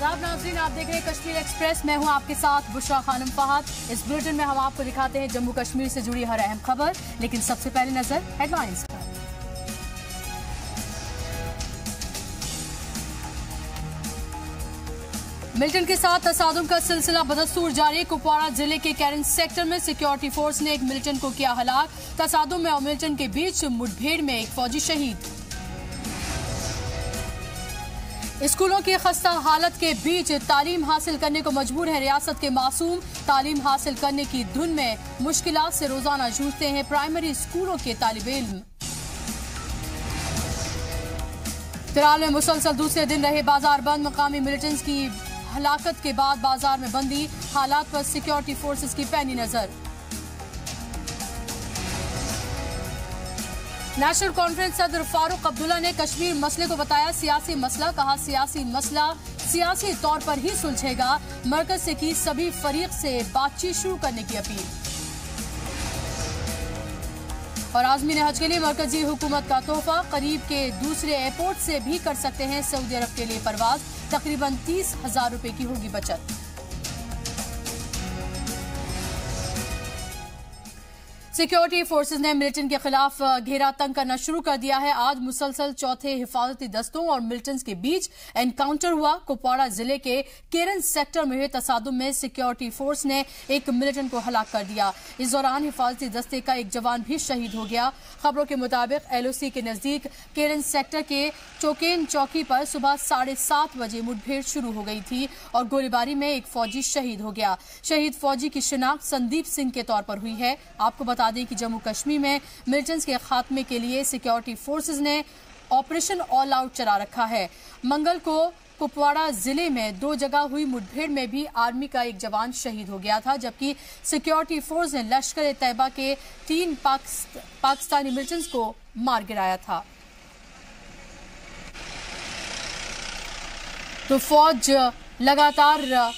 आदाब नाज़रीन, आप देख रहे हैं कश्मीर एक्सप्रेस। मैं हूं आपके साथ बुशरा खानम फहद। इस बुलेटिन में हम आपको दिखाते हैं जम्मू कश्मीर से जुड़ी हर अहम खबर, लेकिन सबसे पहले नजर हेडलाइंस पर। मिल्टन के साथ तसादुम का सिलसिला बदस्तूर जारी। कुपवाड़ा जिले के कैरन सेक्टर में सिक्योरिटी फोर्स ने एक मिलिटेंट को किया हलाक। तसादुम में और मिलिटेंट के बीच मुठभेड़ में एक फौजी शहीद। स्कूलों की खस्ता हालत के बीच तालीम हासिल करने को मजबूर है रियासत के मासूम। तालीम हासिल करने की धुन में मुश्किलात से रोजाना जूझते हैं प्राइमरी स्कूलों के तालिब इल्म। तिराल में मुसलसल दूसरे दिन रहे बाजार बंद। मकामी मिलिटेंट्स की हलाकत के बाद बाजार में बंदी। हालात पर सिक्योरिटी फोर्सेस की पैनी नजर। नेशनल कॉन्फ्रेंस सदर फारूक अब्दुल्ला ने कश्मीर मसले को बताया सियासी मसला। कहा सियासी मसला सियासी तौर पर ही सुलझेगा। मरकज से की सभी फरीक से बातचीत शुरू करने की अपील। और आज़मीन हज के लिए मरकजी हुकूमत का तोहफा। करीब के दूसरे एयरपोर्ट से भी कर सकते हैं सऊदी अरब के लिए परवाज। तकरीबन 30,000 रुपए की होगी बचत। सिक्योरिटी फोर्सेज ने मिलिटेंट के खिलाफ घेरा तंग करना शुरू कर दिया है। आज मुसलसल चौथे हिफाजती दस्तों और मिलिटेंट्स के बीच एनकाउंटर हुआ। कुपवाड़ा जिले के केरन सेक्टर में हुए तसादुम में सिक्योरिटी फोर्स ने एक मिलिटेंट को हलाक कर दिया। इस दौरान हिफाजती दस्ते का एक जवान भी शहीद हो गया। खबरों के मुताबिक एलओसी के नजदीक केरन सेक्टर के चोकेन चौकी पर सुबह 7:30 बजे मुठभेड़ शुरू हो गई थी और गोलीबारी में एक फौजी शहीद हो गया। शहीद फौजी की शिनाख्त संदीप सिंह के तौर पर हुई है। आपको बता दें कि जम्मू कश्मीर में मिलिटेंट्स के खात्मे के लिए सिक्योरिटी फोर्सेज ने ऑपरेशन ऑल आउट चला रखा है। मंगल को कुपवाड़ा जिले में 2 जगह हुई मुठभेड़ में भी आर्मी का एक जवान शहीद हो गया था, जबकि सिक्योरिटी फोर्स ने लश्कर तैयबा के 3 पाकिस्तानी मिलिटेंट्स को मार गिराया था। तो फौज लगातार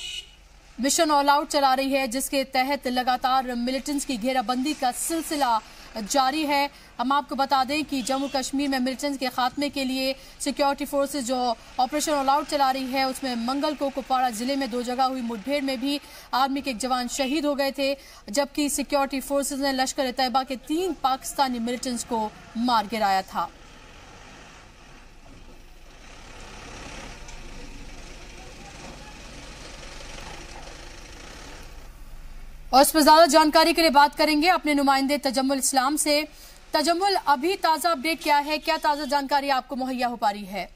मिशन ऑल आउट चला रही है, जिसके तहत लगातार मिलिटेंट्स की घेराबंदी का सिलसिला जारी है। हम आपको बता दें कि जम्मू कश्मीर में मिलिटेंट्स के खात्मे के लिए सिक्योरिटी फोर्सेज जो ऑपरेशन ऑल आउट चला रही है, उसमें मंगल को कुपवाड़ा जिले में 2 जगह हुई मुठभेड़ में भी आर्मी के एक जवान शहीद हो गए थे, जबकि सिक्योरिटी फोर्सेज ने लश्कर तैयबा के 3 पाकिस्तानी मिलिटेंट्स को मार गिराया था। और इस पर ज्यादा जानकारी के लिए बात करेंगे अपने नुमाइंदे तजम्मुल इस्लाम से। तजम्मुल, अभी ताजा अपडेट क्या है? क्या ताजा जानकारी आपको मुहैया हो पा रही है?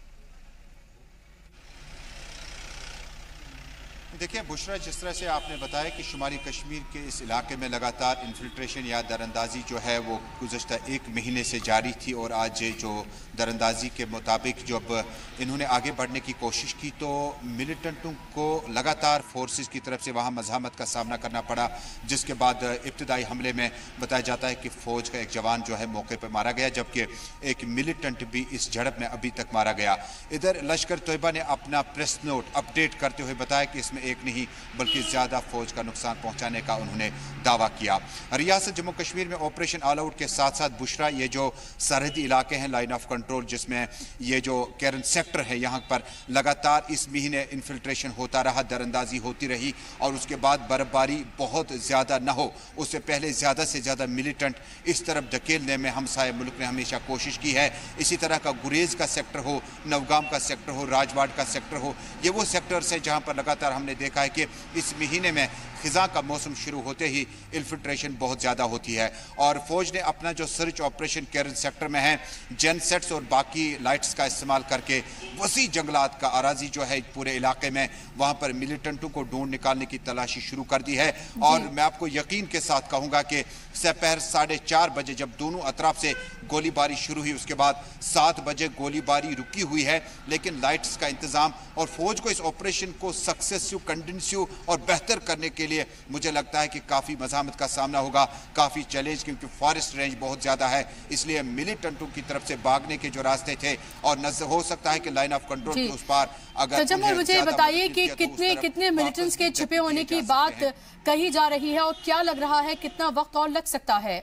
देखिए बुशरा, जिस तरह से आपने बताया कि शुमारी कश्मीर के इस इलाके में लगातार इन्फिल्ट्रेशन या दरअंदाजी जो है वो गुज़श्ता 1 महीने से जारी थी, और आज जो दरअंदाजी के मुताबिक जब इन्होंने आगे बढ़ने की कोशिश की तो मिलिटेंटों को लगातार फोर्सेस की तरफ से वहाँ मज़ाहमत का सामना करना पड़ा, जिसके बाद इब्तदाई हमले में बताया जाता है कि फ़ौज का एक जवान जो है मौके पर मारा गया, जबकि एक मिलिटेंट भी इस झड़प में अभी तक मारा गया। इधर लश्कर तैयबा ने अपना प्रेस नोट अपडेट करते हुए बताया कि इसमें एक नहीं बल्कि ज्यादा फौज का नुकसान पहुंचाने का उन्होंने दावा किया। रियासत जम्मू कश्मीर में ऑपरेशन ऑल आउट के साथ साथ बुशरा, ये जो सरहदी इलाके हैं लाइन ऑफ कंट्रोल, जिसमें ये जो केरन सेक्टर है, यहाँ पर लगातार इस महीने इन्फिल्ट्रेशन होता रहा, दरअंदाजी होती रही, और उसके बाद बर्फबारी बहुत ज्यादा न हो उससे पहले ज्यादा से ज्यादा मिलिटेंट इस तरफ धकेलने में हमसाये मुल्क ने हमेशा कोशिश की है। इसी तरह का गुरेज का सेक्टर हो, नवगाम का सेक्टर हो, राजवाड़ का सेक्टर हो, ये वो सेक्टर्स हैं जहाँ पर लगातार हमने देखा है कि इस महीने में खिज़ां का मौसम शुरू होते ही इन्फिल्ट्रेशन बहुत ज़्यादा होती है। और फौज ने अपना जो सर्च ऑपरेशन केरन सेक्टर में है, जेन सेट्स और बाकी लाइट्स का इस्तेमाल करके वसी जंगलात का अराजी जो है पूरे इलाके में, वहाँ पर मिलिटेंटों को ढूंढ निकालने की तलाशी शुरू कर दी है। और मैं आपको यकीन के साथ कहूँगा कि दोपहर 4:30 बजे जब दोनों अतराफ से गोलीबारी शुरू हुई, उसके बाद 7 बजे गोलीबारी रुकी हुई है, लेकिन लाइट्स का इंतजाम और फौज को इस ऑपरेशन को सक्सेसिव, कंटिन्यू और बेहतर करने के लिए मुझे लगता है कि काफ़ी मज़ामत का सामना होगा, काफ़ी चैलेंज, क्योंकि फॉरेस्ट रेंज बहुत ज़्यादा है। इसलिए मिलिटेंटों की तरफ से भागने के जो रास्ते थे, और हो सकता है कि लाइन ऑफ कंट्रोल के उस पार अगर तजम्मुल, मुझे बताइए कि कितने मिलिटेंट्स के छिपे होने की बात कही जा रही है, और क्या लग रहा है कितना वक्त और लग सकता है?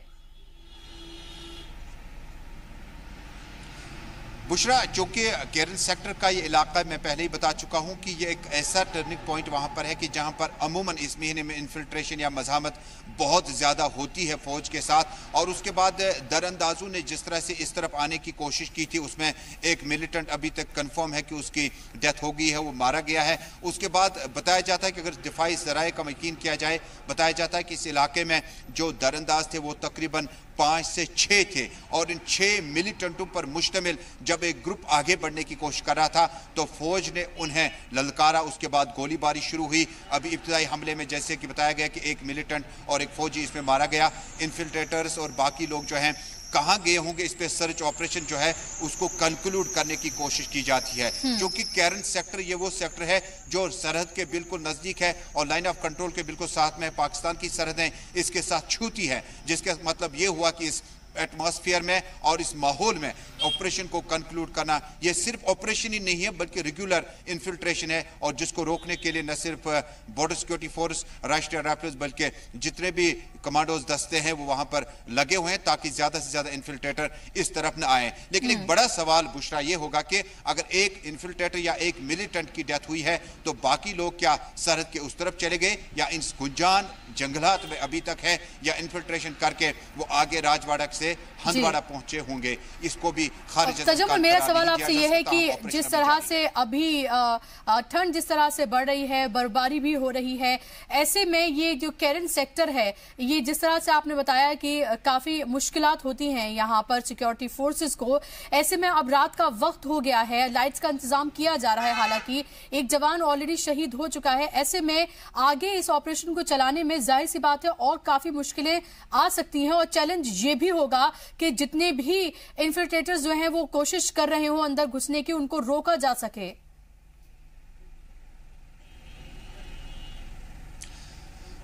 बुशरा, चूंकि केरन सेक्टर का ये इलाका मैं पहले ही बता चुका हूं कि ये एक ऐसा टर्निंग पॉइंट वहां पर है कि जहां पर अमूमन इस महीने में इन्फिल्ट्रेशन या मज़ाहमत बहुत ज़्यादा होती है फौज के साथ। और उसके बाद दरअंदाजों ने जिस तरह से इस तरफ आने की कोशिश की थी, उसमें एक मिलिटेंट अभी तक कन्फर्म है कि उसकी डेथ हो गई है, वो मारा गया है। उसके बाद बताया जाता है कि अगर दिफाई ज़राए का यकीन किया जाए, बताया जाता है कि इस इलाके में जो दरअंदाज थे वो तकरीबन 5 से 6 थे और इन 6 मिलिटेंटों पर मुश्तमिल जब एक ग्रुप आगे बढ़ने की कोशिश कर रहा था तो फौज ने उन्हें ललकारा। उसके बाद गोलीबारी शुरू हुई। अभी इब्तिदाई हमले में जैसे कि बताया गया कि एक मिलिटेंट और एक फौजी इसमें मारा गया। इन्फिल्ट्रेटर्स और बाकी लोग जो हैं कहां गए होंगे, इस पे सर्च ऑपरेशन जो है उसको कंक्लूड करने की कोशिश की जाती है, क्योंकि केरन सेक्टर ये वो सेक्टर है जो सरहद के बिल्कुल नजदीक है और लाइन ऑफ कंट्रोल के बिल्कुल साथ में पाकिस्तान की सरहदें इसके साथ छूती है, जिसका मतलब ये हुआ कि इस एटमॉस्फेयर में और इस माहौल में ऑपरेशन को कंक्लूड करना यह सिर्फ ऑपरेशन ही नहीं है बल्कि रेगुलर इन्फिल्ट्रेशन है। और जिसको रोकने के लिए न सिर्फ बॉर्डर सिक्योरिटी फोर्स, राष्ट्रीय रैफल्स, बल्कि जितने भी कमांडोज दस्ते हैं वो वहां पर लगे हुए हैं ताकि ज्यादा से ज्यादा इन्फिल्ट्रेटर इस तरफ न आए। लेकिन एक बड़ा सवाल बुशरा ये होगा कि अगर एक इन्फिल्ट्रेटर या एक मिलिटेंट की डेथ हुई है तो बाकी लोग क्या सरहद के उस तरफ चले गए या इन गुंजान जंगलात में अभी तक है या इन्फिल्ट्रेशन करके वो आगे राजवाड़ा से हंदवाड़ा पहुंचे होंगे। इसको भी खारिज तजम्मुल, मेरा सवाल आपसे यह है कि जिस तरह से अभी ठंड जिस तरह से बढ़ रही है, बर्फबारी भी हो रही है, ऐसे में ये जो केरन सेक्टर है, ये जिस तरह से आपने बताया कि काफी मुश्किलात होती हैं यहाँ पर सिक्योरिटी फोर्सेस को, ऐसे में अब रात का वक्त हो गया है, लाइट्स का इंतजाम किया जा रहा है, हालांकि एक जवान ऑलरेडी शहीद हो चुका है। ऐसे में आगे इस ऑपरेशन को चलाने में जाहिर सी बात है और काफी मुश्किलें आ सकती हैं और चैलेंज ये भी होगा कि जितने भी इन्फिल्ट्रेटर्स जो हैं वो कोशिश कर रहे हो अंदर घुसने की, उनको रोका जा सके।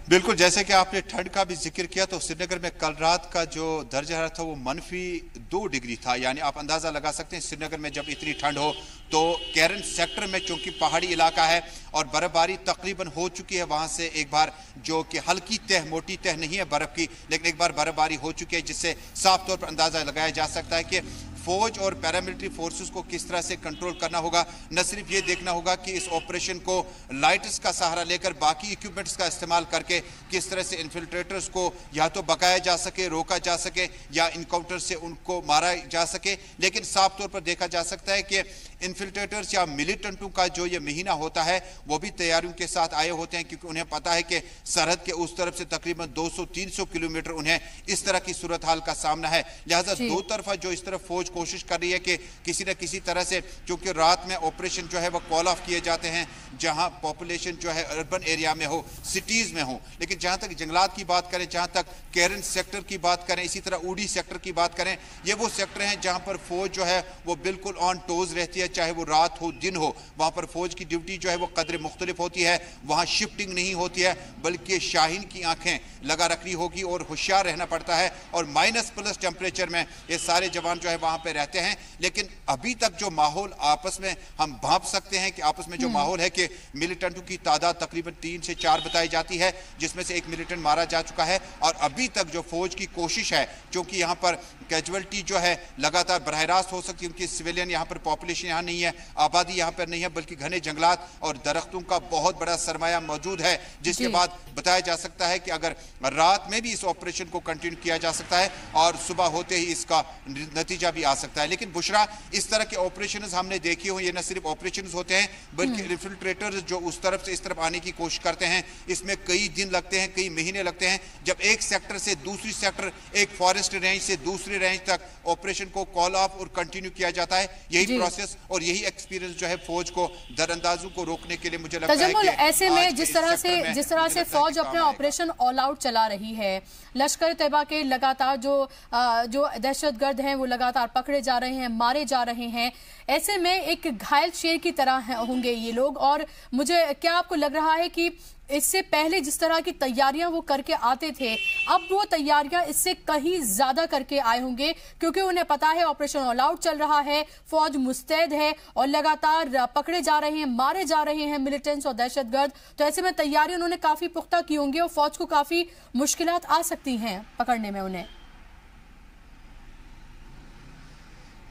बिल्कुल, जैसे कि आपने ठंड का भी जिक्र किया तो श्रीनगर में कल रात का जो दर्जा हरारत था वो -2 डिग्री था। यानी आप अंदाजा लगा सकते हैं श्रीनगर में जब इतनी ठंड हो तो केरन सेक्टर में चूंकि पहाड़ी इलाका है और बर्फबारी तकरीबन हो चुकी है, वहां से एक बार जो कि हल्की तह, मोटी तह नहीं है बर्फ की, लेकिन एक बार बर्फबारी हो चुकी है, जिससे साफ तौर पर अंदाजा लगाया जा सकता है कि फौज और पैरामिलिट्री फोर्सेस को किस तरह से कंट्रोल करना होगा। न सिर्फ ये देखना होगा कि इस ऑपरेशन को लाइट्स का सहारा लेकर बाकी इक्विपमेंट्स का इस्तेमाल करके किस तरह से इन्फिल्ट्रेटर्स को या तो बकाया जा सके, रोका जा सके या इनकाउंटर से उनको मारा जा सके। लेकिन साफ तौर पर देखा जा सकता है कि इन्फिल्ट्रेटर्स या मिलिटेंटों का जो ये महीना होता है वो भी तैयारियों के साथ आए होते हैं, क्योंकि उन्हें पता है कि सरहद के उस तरफ से तकरीबन 200-300 किलोमीटर उन्हें इस तरह की सूरत हाल का सामना है। लिहाजा दो तरफा जो इस तरफ फौज कोशिश कर रही है कि किसी न किसी तरह से, क्योंकि रात में ऑपरेशन जो है वो कॉल ऑफ किए जाते हैं जहां पॉपुलेशन जो है अर्बन एरिया में हो, सिटीज में हो। लेकिन जहां तक जंगलात की बात करें, जहां तक केरन सेक्टर की बात करें, इसी तरह उड़ी सेक्टर की बात करें, ये वो सेक्टर हैं जहां पर फौज जो है वो बिल्कुल ऑन टोज रहती है, चाहे वो रात हो दिन हो। वहां पर फौज की ड्यूटी जो है वो कदर मुख्तलिफ होती है, वहां शिफ्टिंग नहीं होती है, बल्कि शाहीन की आंखें लगा रखनी होगी और होशियार रहना पड़ता है। और -+ टेम्परेचर में ये सारे जवान जो है वहां पर रहते हैं। लेकिन अभी तक जो माहौल आपस में हम भांप सकते हैं कि आपस में जो माहौल है कि मिलिटेंटों की तादाद तकरीबन 3 से 4 बताई जाती है, जिसमें से एक मिलिटेंट मारा जा चुका है। और अभी तक जो फौज की कोशिश है, क्योंकि यहाँ पर कैजुअलिटी जो है लगातार बरह रास्त हो सकती है, उनकी सिविलियन यहाँ पर पॉपुलेशन यहाँ नहीं है, आबादी यहाँ पर नहीं है, बल्कि घने जंगलात और दरख्तों का बहुत बड़ा सरमाया मौजूद है, जिसके बाद बताया जा सकता है कि अगर रात में भी इस ऑपरेशन को कंटिन्यू किया जा सकता है और सुबह होते ही इसका नतीजा भी आ सकता है। लेकिन बुशरा, इस तरह के ऑपरेशंस हमने देखे हो, ये न सिर्फ ऑपरेशंस होते हैं बल्कि इन्फिल्ट्रेटर्स जो उस तरफ से इस तरफ आने की कोशिश करते हैं, इसमें कई दिन लगते हैं, कई महीने लगते हैं। जब एक सेक्टर से दूसरी सेक्टर, एक फॉरेस्ट रेंज से दूसरी रेंज तक ऑपरेशन को कॉल ऑफ और कंटिन्यू किया जाता है, यही प्रोसेस और यही एक्सपीरियंस जो है फौज को दरअंदाजों को रोकने के लिए मुझे लगता है कि ऐसे में जिस तरह से फौज अपना ऑपरेशन ऑल आउट चला रही है, लश्कर तैयबा के लगातार जो दहशतगर्द हैं वो लगातार पकड़े जा रहे हैं, मारे जा रहे हैं, ऐसे में एक घायल शेर की तरह होंगे ये लोग। और मुझे क्या आपको लग रहा है कि इससे पहले जिस तरह की तैयारियां वो करके आते थे, अब वो तैयारियां इससे कहीं ज्यादा करके आए होंगे, क्योंकि उन्हें पता है ऑपरेशन ऑल आउट चल रहा है, फौज मुस्तैद है और लगातार पकड़े जा रहे हैं, मारे जा रहे हैं मिलिटेंट्स और दहशतगर्द। तो ऐसे में तैयारी उन्होंने काफी पुख्ता की होंगी और फौज को काफी मुश्किलात आ सकती हैं पकड़ने में उन्हें।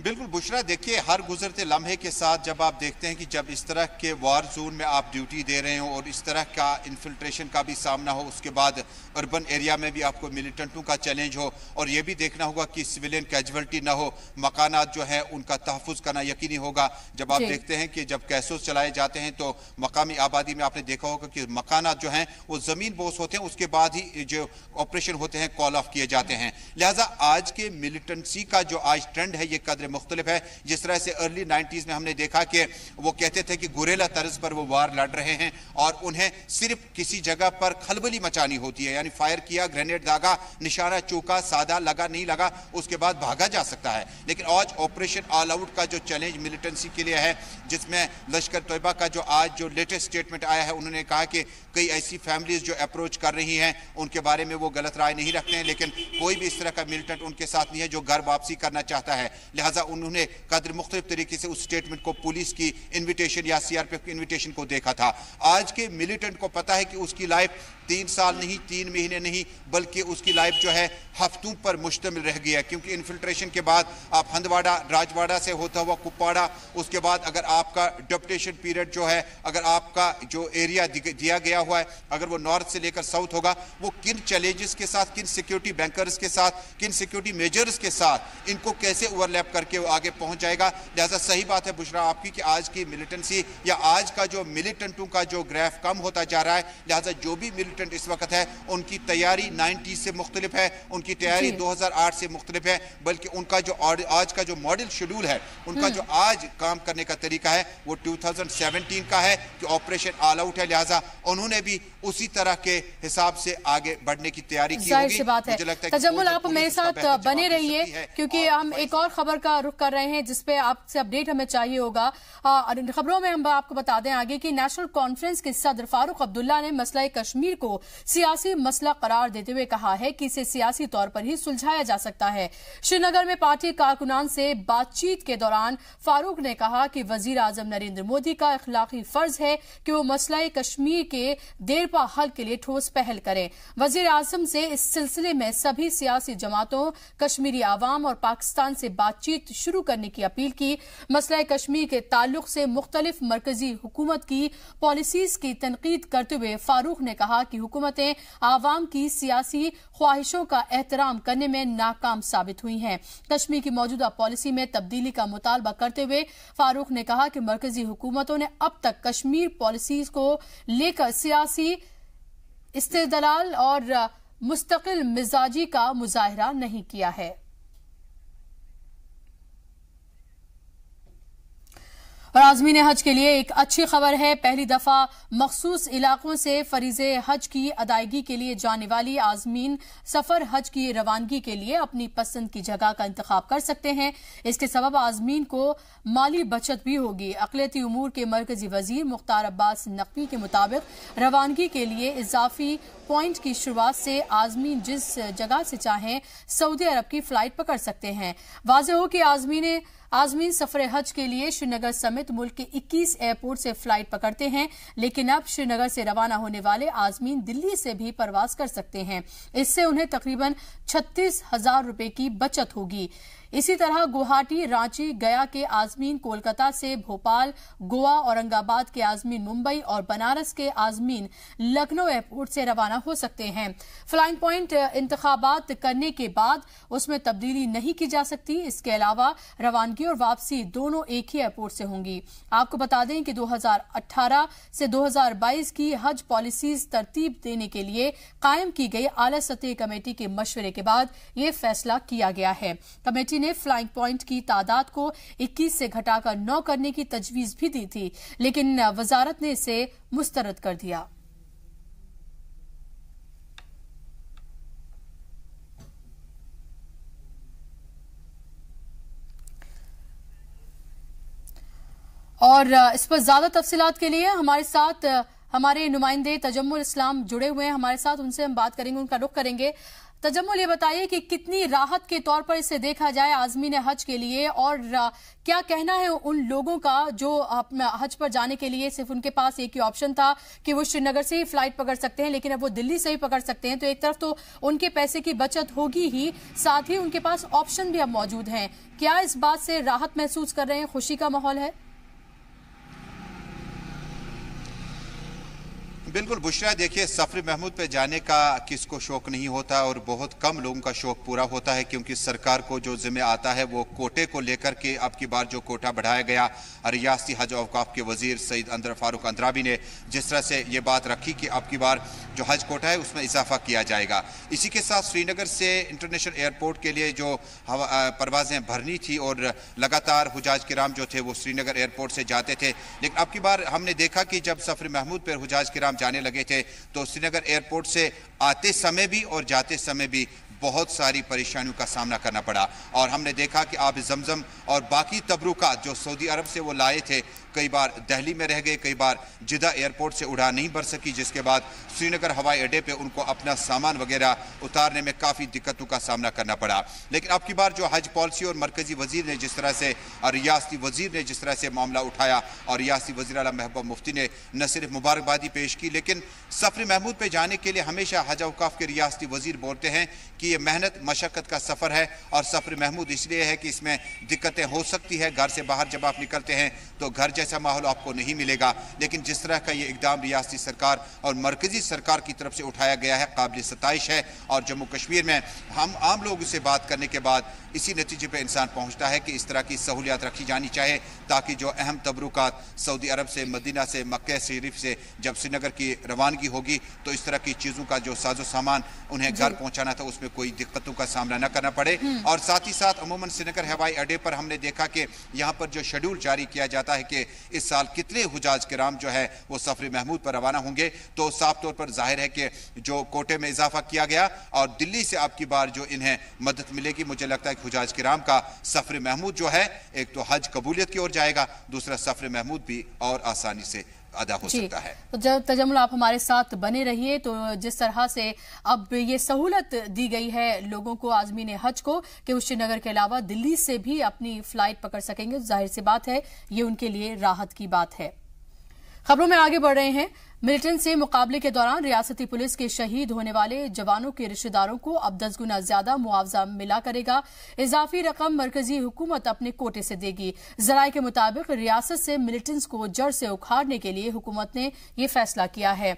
बिल्कुल बुशरा, देखिए हर गुजरते लम्हे के साथ जब आप देखते हैं कि जब इस तरह के वार जोन में आप ड्यूटी दे रहे हो और इस तरह का इन्फिल्ट्रेशन का भी सामना हो, उसके बाद अर्बन एरिया में भी आपको मिलिटेंटों का चैलेंज हो और ये भी देखना होगा कि सिविलियन कैजुअल्टी ना हो, मकानात जो है उनका तहफ़्फ़ुज़ करना यकीनी होगा। जब आप देखते हैं कि जब कैसोस चलाए जाते हैं तो मकामी आबादी में आपने देखा होगा कि मकानात जो हैं वो ज़मीन बोस होते हैं, उसके बाद ही जो ऑपरेशन होते हैं कॉल ऑफ किए जाते हैं। लिहाजा आज के मिलिटेंसी का जो आज ट्रेंड है ये कदर मुख्तलिफ है। जिस तरह से अर्ली 90s में हमने देखा कि वो कहते थे कि गुरेला तर्ज पर वो वार लड़ रहे हैं और उन्हें सिर्फ किसी जगह पर खलबली मचानी होती है, यानी फायर किया, ग्रेनेड दागा, निशाना चूका, सादा लगा नहीं लगा, उसके बाद भागा जा सकता है। लेकिन आज ऑपरेशन ऑल आउट का जो चैलेंज मिलिटेंसी के लिए है, जिसमें लश्कर तैयबा का जो आज जो लेटेस्ट स्टेटमेंट आया है, उन्होंने कहा कि कई ऐसी फैमिलीज जो अप्रोच कर रही हैं उनके बारे में वो गलत राय नहीं रखते हैं, लेकिन कोई भी इस तरह का मिलिटेंट उनके साथ नहीं है जो घर वापसी करना चाहता है। लिहाजा उन्होंने कदर मुख्तलिफ तरीके से उस स्टेटमेंट को पुलिस की इन्विटेशन या सीआरपीएफ की इन्विटेशन को देखा था। आज के मिलिटेंट को पता है कि उसकी लाइफ 3 साल नहीं, 3 महीने नहीं, बल्कि उसकी लाइफ जो है हफ्तों पर मुश्तमिल रह गई है, क्योंकि इन्फिल्ट्रेशन के बाद आप हंदवाड़ा, राजवाड़ा से होता हुआ कुपवाड़ा, उसके बाद अगर आपका डेप्यूटेशन पीरियड जो है, अगर आपका जो एरिया दिया गया हुआ है, अगर वो नॉर्थ से लेकर साउथ होगा, वो किन चैलेंजेस के साथ, किन सिक्योरिटी बैंकर्स के साथ, किन सिक्योरिटी मेजर्स के साथ इनको कैसे ओवरलैप करके वो आगे पहुंच जाएगा। लिहाजा सही बात है बुशरा आपकी कि आज की मिलिटेंसी या आज का जो मिलिटेंटों का जो ग्राफ कम होता जा रहा है, लिहाजा जो भी मिलिटेंट इस वक्त है उनकी तैयारी 90 से मुख्तलिफ है, उनकी तैयारी 2008 से मुख्तलिफ है, बल्कि उनका जो आज का जो मॉडल शेड्यूल है, उनका जो आज काम करने का तरीका है वो 2017 का है कि ऑपरेशन ऑल आउट है। लिहाजा उन्होंने भी उसी तरह के हिसाब से आगे बढ़ने की तैयारी की होगी। बात है। तजम्मुल, आप मेरे साथ बने रहिए क्योंकि हम एक और खबर का रुख कर रहे हैं जिसपे आपसे अपडेट हमें चाहिए होगा। खबरों में हम आपको बता दें आगे कि नेशनल कॉन्फ्रेंस के सदर फारूक अब्दुल्ला ने मसला कश्मीर को सियासी मसला करार देते हुए कहा है कि इसे सियासी तौर पर ही सुलझाया जा सकता है। श्रीनगर में पार्टी कारकुनान से बातचीत के दौरान फारूक ने कहा कि वजीर आजम नरेंद्र मोदी का अखलाकी फर्ज है कि वो मसला कश्मीर के देरपा हल के लिए ठोस पहल करें। वजीर आजम से इस सिलसिले में सभी सियासी जमातों, कश्मीरी आवाम और पाकिस्तान से बातचीत शुरू करने की अपील की। मसला कश्मीर के ताल्लुक से मुख्तलिफ मरकजी हुकूमत की पॉलिसीज की तनकीद करते हुए फारूक ने कहा कि हुकूमतें आवाम की सियासी ख्वाहिशों का एहतराम करने में नाकाम साबित हुई हैं। कश्मीर की मौजूदा पॉलिसी में तब्दीली का मुतालबा करते हुए फारूक ने कहा कि मरकजी हुकूमतों ने अब तक कश्मीर पॉलिसीज को लेकर सियासी इस्तेदलाल और मुस्तकिल मिजाजी का मुजाहरा नहीं किया है। और आज़मीन हज के लिए एक अच्छी खबर है। पहली दफा मखसूस इलाकों से फरीज़े हज की अदायगी के लिए जाने वाली आज़मीन सफर हज की रवानगी के लिए अपनी पसंद की जगह का इंतखाब कर सकते हैं। इसके सबब आज़मीन को माली बचत भी होगी। अक़लियती उमूर के मरकजी वजीर मुख्तार अब्बास नकवी के मुताबिक रवानगी के लिए इजाफी पॉइंट की शुरुआत से आज़मीन जिस जगह से चाहें सऊदी अरब की फ्लाइट पकड़ सकते हैं। वाज़ेह हो कि आज़मीन सफर हज के लिए श्रीनगर समेत मुल्क के 21 एयरपोर्ट से फ्लाइट पकड़ते हैं, लेकिन अब श्रीनगर से रवाना होने वाले आज़मीन दिल्ली से भी परवाज कर सकते हैं। इससे उन्हें तकरीबन 36,000 रुपए की बचत होगी। इसी तरह गुवाहाटी, रांची, गया के आज़मीन कोलकाता से भोपाल, गोवा, औरंगाबाद के आज़मीन मुंबई और बनारस के आज़मीन लखनऊ एयरपोर्ट से रवाना हो सकते हैं। फ्लाइंग पॉइंट इंतखाबात करने के बाद उसमें तब्दीली नहीं की जा सकती। इसके अलावा रवानगी और वापसी दोनों एक ही एयरपोर्ट से होंगी। आपको बता दें कि 2018 से 2022 की हज पॉलिसीज तरतीब देने के लिए कायम की गई आला सतह कमेटी के मशवरे के बाद यह फैसला किया गया है। कमेटी ने फ्लाइंग पॉइंट की तादाद को 21 से घटाकर 9 करने की तजवीज भी दी थी, लेकिन वजारत ने इसे मुस्तरद कर दिया। और इस पर ज्यादा तफसीलात के लिए हमारे साथ हमारे नुमाइंदे तजम्मुल इस्लाम जुड़े हुए हैं हमारे साथ, उनसे हम बात करेंगे, उनका रुख करेंगे। तजम्मुल, ये बताइए कि कितनी राहत के तौर पर इसे देखा जाए आज़मीन हज के लिए, और क्या कहना है उन लोगों का जो हज पर जाने के लिए सिर्फ उनके पास एक ही ऑप्शन था कि वो श्रीनगर से ही फ्लाइट पकड़ सकते हैं, लेकिन अब वो दिल्ली से ही पकड़ सकते हैं। तो एक तरफ तो उनके पैसे की बचत होगी ही, साथ ही उनके पास ऑप्शन भी अब मौजूद हैं। क्या इस बात से राहत महसूस कर रहे हैं, खुशी का माहौल है? बिल्कुल बुशरा, देखिए सफर महमूद पे जाने का किसको शौक नहीं होता और बहुत कम लोगों का शौक पूरा होता है, क्योंकि सरकार को जो जिम्मे आता है वो कोटे को लेकर के अब की बार जो कोटा बढ़ाया गया, रियासती हज औकाफ के वजीर सईद अंदर फारूक अंद्राबी ने जिस तरह से ये बात रखी कि अब की बार जो हज कोटा है उसमें इजाफा किया जाएगा। इसी के साथ श्रीनगर से इंटरनेशनल एयरपोर्ट के लिए जो परवाजें भरनी थी और लगातार हुजाज किराम जो थे वो श्रीनगर एयरपोर्ट से जाते थे, लेकिन अब की बार हमने देखा कि जब सफर महमूद पर हुजाज किराम जाने लगे थे तो श्रीनगर एयरपोर्ट से आते समय भी और जाते समय भी बहुत सारी परेशानियों का सामना करना पड़ा। और हमने देखा कि आब जमजम और बाकी तबरुकात जो सऊदी अरब से वो लाए थे कई बार दिल्ली में रह गए, कई बार जिदा एयरपोर्ट से उड़ान नहीं भर सकी, जिसके बाद श्रीनगर हवाई अड्डे पे उनको अपना सामान वगैरह उतारने में काफ़ी दिक्कतों का सामना करना पड़ा। लेकिन अब की बार जो हज पॉलिसी और मरकजी वजीर ने जिस तरह से और रियासती वजीर ने जिस तरह से मामला उठाया और रियासती वजीर आला महबूब मुफ्ती ने न सिर्फ मुबारकबादी पेश की, लेकिन सफर महमूद पे जाने के लिए हमेशा हज औकाफ के रियासती वजीर बोलते हैं कि ये मेहनत मशक्क़त का सफ़र है और सफर महमूद इसलिए है कि इसमें दिक्कतें हो सकती है। घर से बाहर जब आप निकलते हैं तो घर जैसा माहौल आपको नहीं मिलेगा, लेकिन जिस तरह का ये इकदाम रियासती सरकार और मरकजी सरकार की तरफ से उठाया गया है काबिल सताइश है। और जम्मू कश्मीर में हम आम लोगों से बात करने के बाद इसी नतीजे पर इंसान पहुंचता है कि इस तरह की सहूलियात रखी जानी चाहिए ताकि जो अहम तबरुकात सऊदी अरब से, मदीना से, मक्का शरीफ से जब श्रीनगर की रवानगी होगी तो इस तरह की चीज़ों का जो साजो सामान उन्हें घर पहुंचाना था उसमें कोई दिक्कतों का सामना न करना पड़े। और साथ ही साथ अमूमन श्रीनगर हवाई अड्डे पर हमने देखा कि यहाँ पर जो शेड्यूल जारी किया जाता है कि इस साल कितने हुजाज किराम जो है वो सफर महमूद पर रवाना होंगे, तो साफ तौर पर जाहिर है कि जो कोटे में इजाफा किया गया और दिल्ली से अब की बार जो इन्हें मदद मिलेगी, मुझे लगता है कि हुजाज किराम का सफर महमूद जो है एक तो हज कबूलियत की ओर जाएगा, दूसरा सफर महमूद भी और आसानी से अदा हो सकता है। तो जब तजम्मुल आप हमारे साथ बने रहिए, तो जिस तरह से अब ये सहूलत दी गई है लोगों को आज़मीन हज को कि वो श्रीनगर के अलावा दिल्ली से भी अपनी फ्लाइट पकड़ सकेंगे, जाहिर सी बात है ये उनके लिए राहत की बात है। खबरों में आगे बढ़ रहे हैं। मिलिटेंट से मुकाबले के दौरान रियासती पुलिस के शहीद होने वाले जवानों के रिश्तेदारों को अब 10 गुना ज्यादा मुआवजा मिला करेगा। इजाफी रकम मरकजी हुकूमत अपने कोटे से देगी। जराये के मुताबिक रियासत से मिलिटेंट्स को जड़ से उखाड़ने के लिए हुकूमत ने यह फैसला किया है।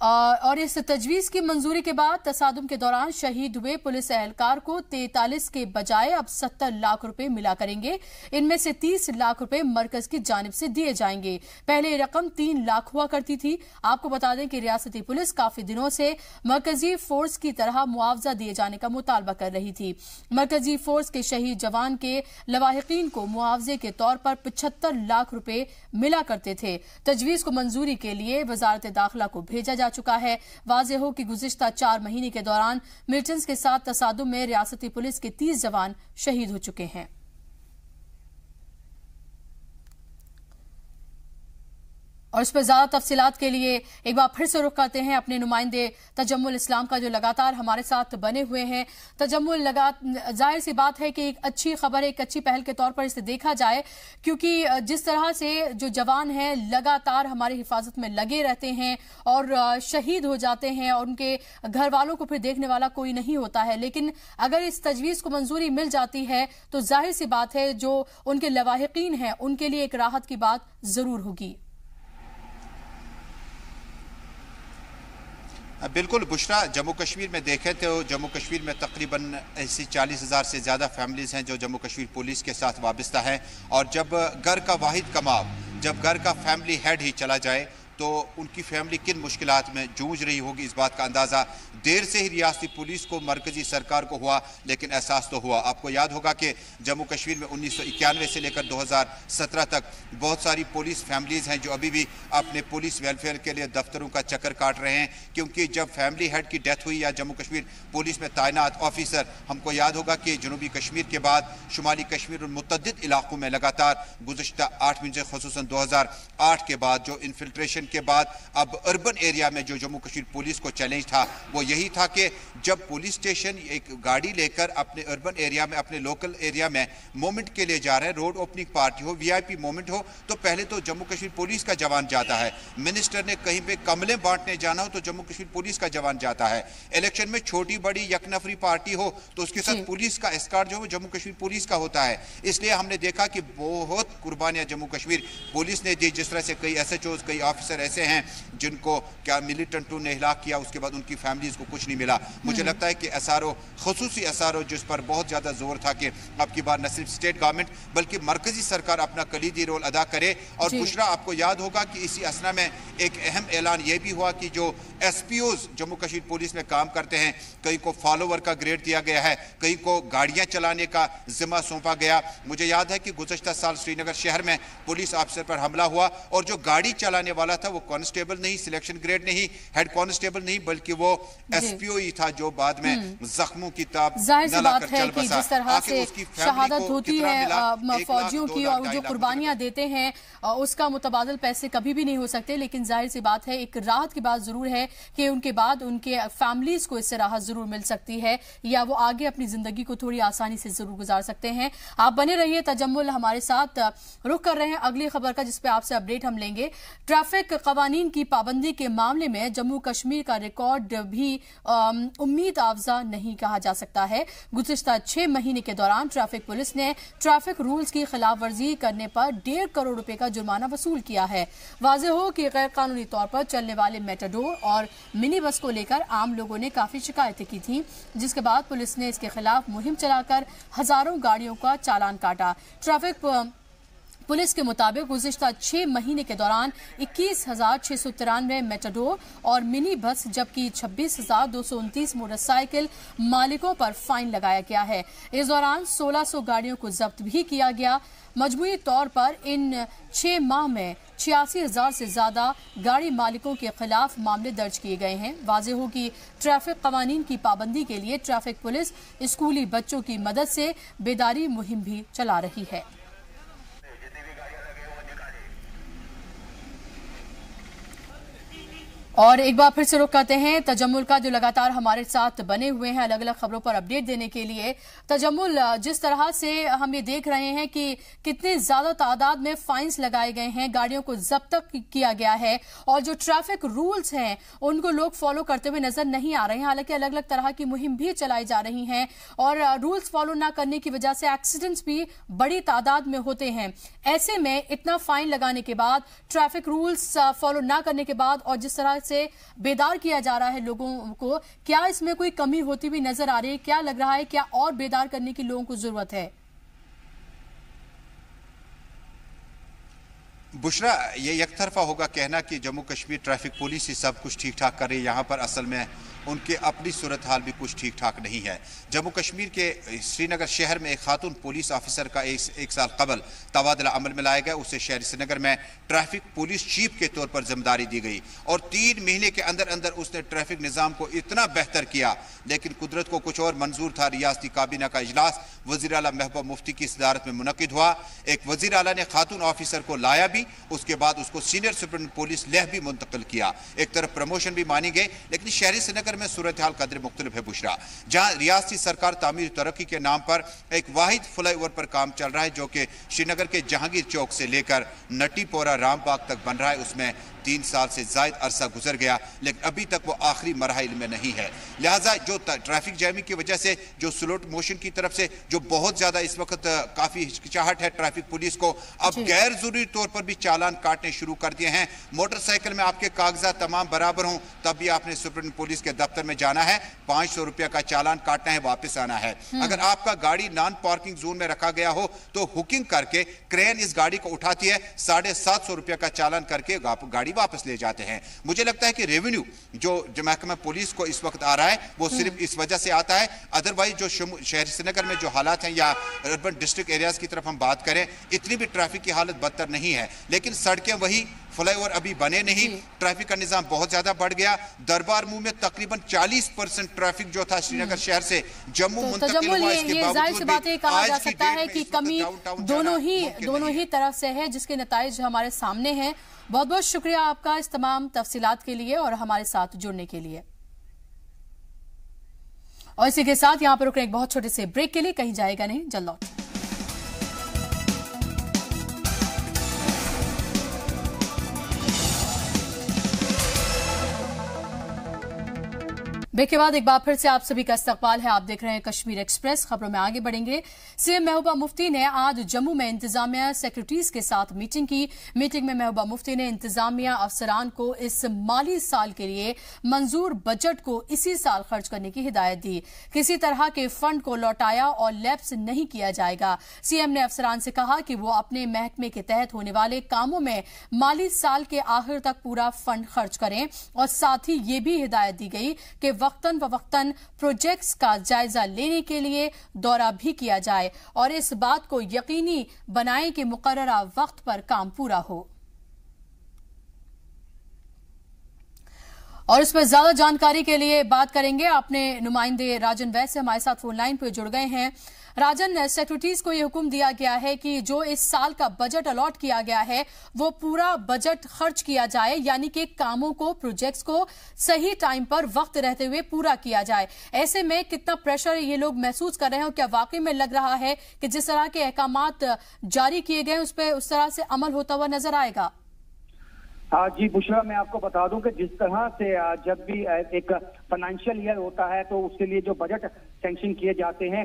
और इस तजवीज की मंजूरी के बाद तसादुम के दौरान शहीद हुए पुलिस एहलकार को 43 के बजाय अब 70 लाख रुपए मिला करेंगे। इनमें से 30 लाख रुपए मरकज की जानिब से दिए जाएंगे। पहले रकम 3 लाख हुआ करती थी। आपको बता दें कि रियासती पुलिस काफी दिनों से मरकजी फोर्स की तरह मुआवजा दिए जाने का मुतालबा कर रही थी। मरकजी फोर्स के शहीद जवान के लवाहिकीन को मुआवजे के तौर पर 75 लाख रुपए मिला करते थे। तजवीज को मंजूरी के लिए वजारत दाखिला को भेजा जा चुका है। वाज़ेह हो कि गुज़िश्ता 4 महीने के दौरान मिलिटेंट्स के साथ तसादुम में रियासती पुलिस के 30 जवान शहीद हो चुके हैं। और इस पर ज्यादा तफसीलात के लिए एक बार फिर से रुख करते हैं अपने नुमाइंदे तजम्मुल इस्लाम का, जो लगातार हमारे साथ बने हुए हैं। तजम्मुल, जाहिर सी बात है कि एक अच्छी खबर, एक अच्छी पहल के तौर पर इसे देखा जाए, क्योंकि जिस तरह से जो जवान हैं लगातार हमारी हिफाजत में लगे रहते हैं और शहीद हो जाते हैं और उनके घर वालों को फिर देखने वाला कोई नहीं होता है, लेकिन अगर इस तजवीज़ को मंजूरी मिल जाती है तो जाहिर सी बात है जो उनके लवाहिकीन हैं उनके लिए एक राहत की बात जरूर होगी। बिल्कुल बुशरा, जम्मू कश्मीर में देखें तो जम्मू कश्मीर में तकरीबन ऐसी 40,000 से ज़्यादा फैमिलीज़ हैं जो जम्मू कश्मीर पुलिस के साथ वाबस्ता हैं। और जब घर का वाहिद कमाव, जब घर का फैमिली हेड ही चला जाए तो उनकी फैमिली किन मुश्किलात में जूझ रही होगी, इस बात का अंदाज़ा देर से ही रियासती पुलिस को, मरकजी सरकार को हुआ, लेकिन एहसास तो हुआ। आपको याद होगा कि जम्मू कश्मीर में 1991 से लेकर 2017 तक बहुत सारी पुलिस फैमिलीज़ हैं जो अभी भी अपने पुलिस वेलफेयर के लिए दफ्तरों का चक्कर काट रहे हैं, क्योंकि जब फैमिली हेड की डेथ हुई या जम्मू कश्मीर पुलिस में तैनात ऑफिसर, हमको याद होगा कि जनूबी कश्मीर के बाद शुमाली कश्मीर और मुतअद्दिद इलाकों में लगातार गुज़िश्ता 8 महीने, ख़ुसूसन 2008 के बाद जो इन्फिल्ट्रेशन के बाद अब अर्बन एरिया में जो जम्मू कश्मीर पुलिस को चैलेंज था वो यही था कि जब पुलिस स्टेशन एक गाड़ी लेकर अपने अर्बन एरिया में, अपने लोकल एरिया में मोमेंट के लिए जा रहे हैं, रोड ओपनिंग पार्टी हो, वीआईपी मोमेंट हो, तो पहले तो जम्मू कश्मीर पुलिस का जवान जाता है। मिनिस्टर ने कहीं पे कमलें बांटने जाना हो तो जम्मू कश्मीर पुलिस का जवान जाता है। इलेक्शन में छोटी बड़ी यकनफरी पार्टी हो तो उसके साथ पुलिस का एस्कॉर्ट जो है जम्मू कश्मीर पुलिस का होता है। इसलिए हमने देखा कि बहुत कुर्बानियां जम्मू कश्मीर पुलिस ने दी। जिस तरह से कई SHOs, कई ऑफिसर ऐसे हैं जिनको क्या मिलिटेंटों ने हिलाक किया, उसके बाद उनकी फैमिलीज को कुछ नहीं मिला। मुझे लगता है कि SRO, खुसूसी SRO जिस पर बहुत ज्यादा जोर था कि अब की बार न सिर्फ स्टेट गवर्नमेंट बल्कि मरकजी सरकार अपना कलीदी रोल अदा करे। और बुशरा, आपको याद होगा कि इसी असना में एक अहम ऐलान यह भी हुआ कि जो SPOs जम्मू कश्मीर पुलिस में काम करते हैं, कई को फॉलोवर का ग्रेड दिया गया है, कई को गाड़ियां चलाने का जिम्मा सौंपा गया। मुझे याद है कि गुज़श्ता साल श्रीनगर शहर में पुलिस ऑफिसर पर हमला हुआ और जो गाड़ी चलाने वाला था वो कांस्टेबल नहीं, सिलेक्शन ग्रेड नहीं, हेड कांस्टेबल नहीं, बल्कि वो SPO ही था जो बाद में जख्मों की ताब जाहिर बात है कि जिस तरह से शहादत होती है फौजियों की और जो कुर्बानियां देते हैं उसका मुतबादल पैसे कभी भी नहीं हो सकते। लेकिन जाहिर सी बात है, एक राहत की बात जरूर है कि उनके बाद उनके फैमिलीज को इससे राहत जरूर मिल सकती है या वो आगे अपनी जिंदगी को थोड़ी आसानी से जरूर गुजार सकते हैं। आप बने रहिए तजम्मुल हमारे साथ। रुख कर रहे हैं अगली खबर का जिस पे आपसे अपडेट हम लेंगे। ट्रैफिक कवानीन की पाबंदी के मामले में जम्मू कश्मीर का रिकॉर्ड भी उम्मीद अफजा नहीं कहा जा सकता है। गुज़िश्ता 6 महीने के दौरान ट्रैफिक पुलिस ने ट्रैफिक रूल्स की खिलाफ वर्जी करने पर 1.5 करोड़ रुपए का जुर्माना वसूल किया है। वाज़ेह हो कि गैर कानूनी तौर पर चलने वाले मेटाडोर और मिनी बस को लेकर आम लोगों ने काफी शिकायतें की थी, जिसके बाद पुलिस ने इसके खिलाफ मुहिम चलाकर हजारों गाड़ियों का चालान काटा। ट्रैफिक पुलिस के मुताबिक गुज़िश्ता 6 महीने के दौरान 21,693 मेटाडोर और मिनी बस जबकि 26,229 मोटरसाइकिल मालिकों पर फाइन लगाया गया है। इस दौरान 1600 गाड़ियों को जब्त भी किया गया। मजमूई तौर पर इन 6 माह में 86,000 से ज्यादा गाड़ी मालिकों के खिलाफ मामले दर्ज किए गए हैं। वाज़ेह हो कि ट्रैफिक कवानीन की पाबंदी के लिए ट्रैफिक पुलिस स्कूली बच्चों की मदद से बेदारी मुहिम भी चला रही है। और एक बार फिर से रुख करते हैं तजम्मुल का, जो लगातार हमारे साथ बने हुए हैं अलग अलग खबरों पर अपडेट देने के लिए। तजम्मुल, जिस तरह से हम ये देख रहे हैं कि कितने ज्यादा तादाद में फाइन्स लगाए गए हैं, गाड़ियों को जब्त किया गया है और जो ट्रैफिक रूल्स हैं उनको लोग फॉलो करते हुए नजर नहीं आ रहे हैं। हालांकि अलग अलग तरह की मुहिम भी चलाई जा रही हैं और रूल्स फॉलो न करने की वजह से एक्सीडेंट्स भी बड़ी तादाद में होते हैं। ऐसे में इतना फाइन लगाने के बाद, ट्रैफिक रूल्स फॉलो न करने के बाद और जिस तरह से बेदार किया जा रहा है लोगों को, क्या इसमें कोई कमी होती हुई नजर आ रही है? क्या लग रहा है, क्या और बेदार करने की लोगों को जरूरत है? बुशरा, ये एक तरफा होगा कहना कि जम्मू कश्मीर ट्रैफिक पुलिस ही सब कुछ ठीक ठाक कर रही है। यहाँ पर असल में उनकी अपनी सूरत हाल भी कुछ ठीक ठाक नहीं है। जम्मू कश्मीर के श्रीनगर शहर में एक खातून पुलिस ऑफिसर का एक साल कबल तबादला अमल में लाया गया। उसे शहर श्रीनगर में ट्रैफिक पुलिस चीफ के तौर पर जिम्मेदारी दी गई और 3 महीने के अंदर अंदर उसने ट्रैफिक निज़ाम को इतना बेहतर किया। लेकिन कुदरत को कुछ और मंजूर था। रियासती काबीना का इजलास वज़ीर आला महबूबा मुफ्ती की सदारत में मुनक्किद हुआ। एक वज़ीर आला ने खातून ऑफिसर को लाया भी, उसके बाद उसको सीनियर सुपरिटेंडेंट पुलिस लेह भी मुंतकिल किया। एक तरफ प्रमोशन भी मानी गई, लेकिन शहरी श्रीनगर में सूरत हाल कदर मुख्तलिफ है बुशरा। जहां रियासती सरकार तामीर तरक्की के नाम पर एक वाहिद फ्लाईओवर पर काम चल रहा है जो कि श्रीनगर के जहांगीर चौक से लेकर नटीपोरा रामबाग तक बन रहा है, उसमें 3 साल से जायद अरसा गुजर गया, लेकिन अभी तक वो आखिरी मरहल में नहीं है। लिहाजा जो ट्रैफिक जैमिंग की वजह से जो स्लो मोशन की तरफ से जो बहुत ज्यादा इस वक्त काफी हिचकिचाहट है ट्रैफिक पुलिस को, अब गैर जरूरी तौर पर भी चालान काटने शुरू कर दिए हैं। मोटरसाइकिल में आपके कागजात तमाम बराबर हों तब भी आपने सुप्रीम पुलिस के दफ्तर में जाना है, 500 रुपया का चालान काटना है, वापस आना है। अगर आपका गाड़ी नॉन पार्किंग जोन में रखा गया हो तो हुकिंग करके क्रेन इस गाड़ी को उठाती है, 750 रुपया का चालान करके गाड़ी वापस ले जाते हैं। मुझे लगता है कि रेवेन्यू जो महकमा पुलिस को इस वक्त आ रहा है वो सिर्फ इस वजह से आता है। अदरवाइज जो शहर श्रीनगर में जो हालात हैं या अर्बन डिस्ट्रिक्ट एरियाज की तरफ हम बात करें, इतनी भी ट्रैफिक की हालत बदतर नहीं है, लेकिन सड़कें वही, फ्लाईओवर अभी बने नहीं, ट्रैफिक का निजाम बहुत ज्यादा बढ़ गया। दरबार मुंह में तकरीबन 40% ट्रैफिक जो था श्रीनगर शहर से जम्मू मुंतकिल हुआ। इसके बावजूद भी कहा जा सकता है कि कमी दोनों ही तरफ से है, जिसके नताइज हमारे सामने हैं। बहुत बहुत शुक्रिया आपका इस तमाम तफसीलात के लिए और हमारे साथ जुड़ने के लिए। और इसी के साथ यहां पर रुकने एक बहुत छोटे से ब्रेक के लिए, कहीं जाएगा नहीं, जल्द लौट। ब्रेक के बाद एक बार फिर से आप सभी का इस्तकबाल है। आप देख रहे हैं कश्मीर एक्सप्रेस। खबरों में आगे बढ़ेंगे। सीएम महबूबा मुफ्ती ने आज जम्मू में इंतजामिया सेक्रेटरीज के साथ मीटिंग की। मीटिंग में महबूबा मुफ्ती ने इंतजामिया अफसरान को इस माली साल के लिए मंजूर बजट को इसी साल खर्च करने की हिदायत दी। किसी तरह के फंड को लौटाया और लैप्स नहीं किया जाएगा। सीएम ने अफसरान से कहा कि वो अपने महकमे के तहत होने वाले कामों में माली साल के आखिर तक पूरा फंड खर्च करें और साथ ही ये भी हिदायत दी गई कि वक्तन फवक्तन प्रोजेक्ट्स का जायजा लेने के लिए दौरा भी किया जाए और इस बात को यकीनी बनाएं कि मुकर्ररा वक्त पर काम पूरा हो। और इस पर ज्यादा जानकारी के लिए बात करेंगे अपने नुमाइंदे राजन वैद से, हमारे साथ फोन लाइन पर जुड़ गए हैं। राजन, सेक्रेटरीज को यह हुक्म दिया गया है कि जो इस साल का बजट अलॉट किया गया है वो पूरा बजट खर्च किया जाए, यानी कि कामों को, प्रोजेक्ट्स को सही टाइम पर वक्त रहते हुए पूरा किया जाए। ऐसे में कितना प्रेशर ये लोग महसूस कर रहे हैं और क्या वाकई में लग रहा है कि जिस तरह के अहकामात जारी किए गए उस पर उस तरह से अमल होता हुआ नजर आएगा? जी बुशरा, मैं आपको बता दूं कि जिस तरह से जब भी एक फाइनेंशियल ईयर होता है तो उसके लिए जो बजट सैंक्शन किए जाते हैं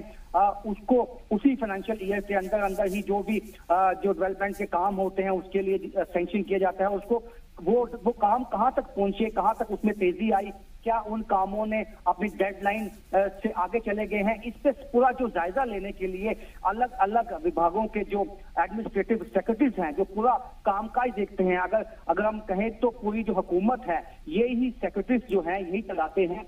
उसको उसी फाइनेंशियल ईयर के अंदर अंदर ही जो भी जो डेवलपमेंट के काम होते हैं उसके लिए सैंक्शन किया जाता है। उसको वो काम कहाँ तक पहुंचे, कहाँ तक उसमें तेजी आई, क्या उन कामों ने अपनी डेडलाइन से आगे चले गए हैं, इस पे पूरा जो जायजा लेने के लिए अलग अलग विभागों के जो एडमिनिस्ट्रेटिव सेक्रेटरीज हैं जो पूरा कामकाज देखते हैं। अगर हम कहें तो पूरी जो हुकूमत है यही सेक्रेटरीज जो हैं यही चलाते हैं।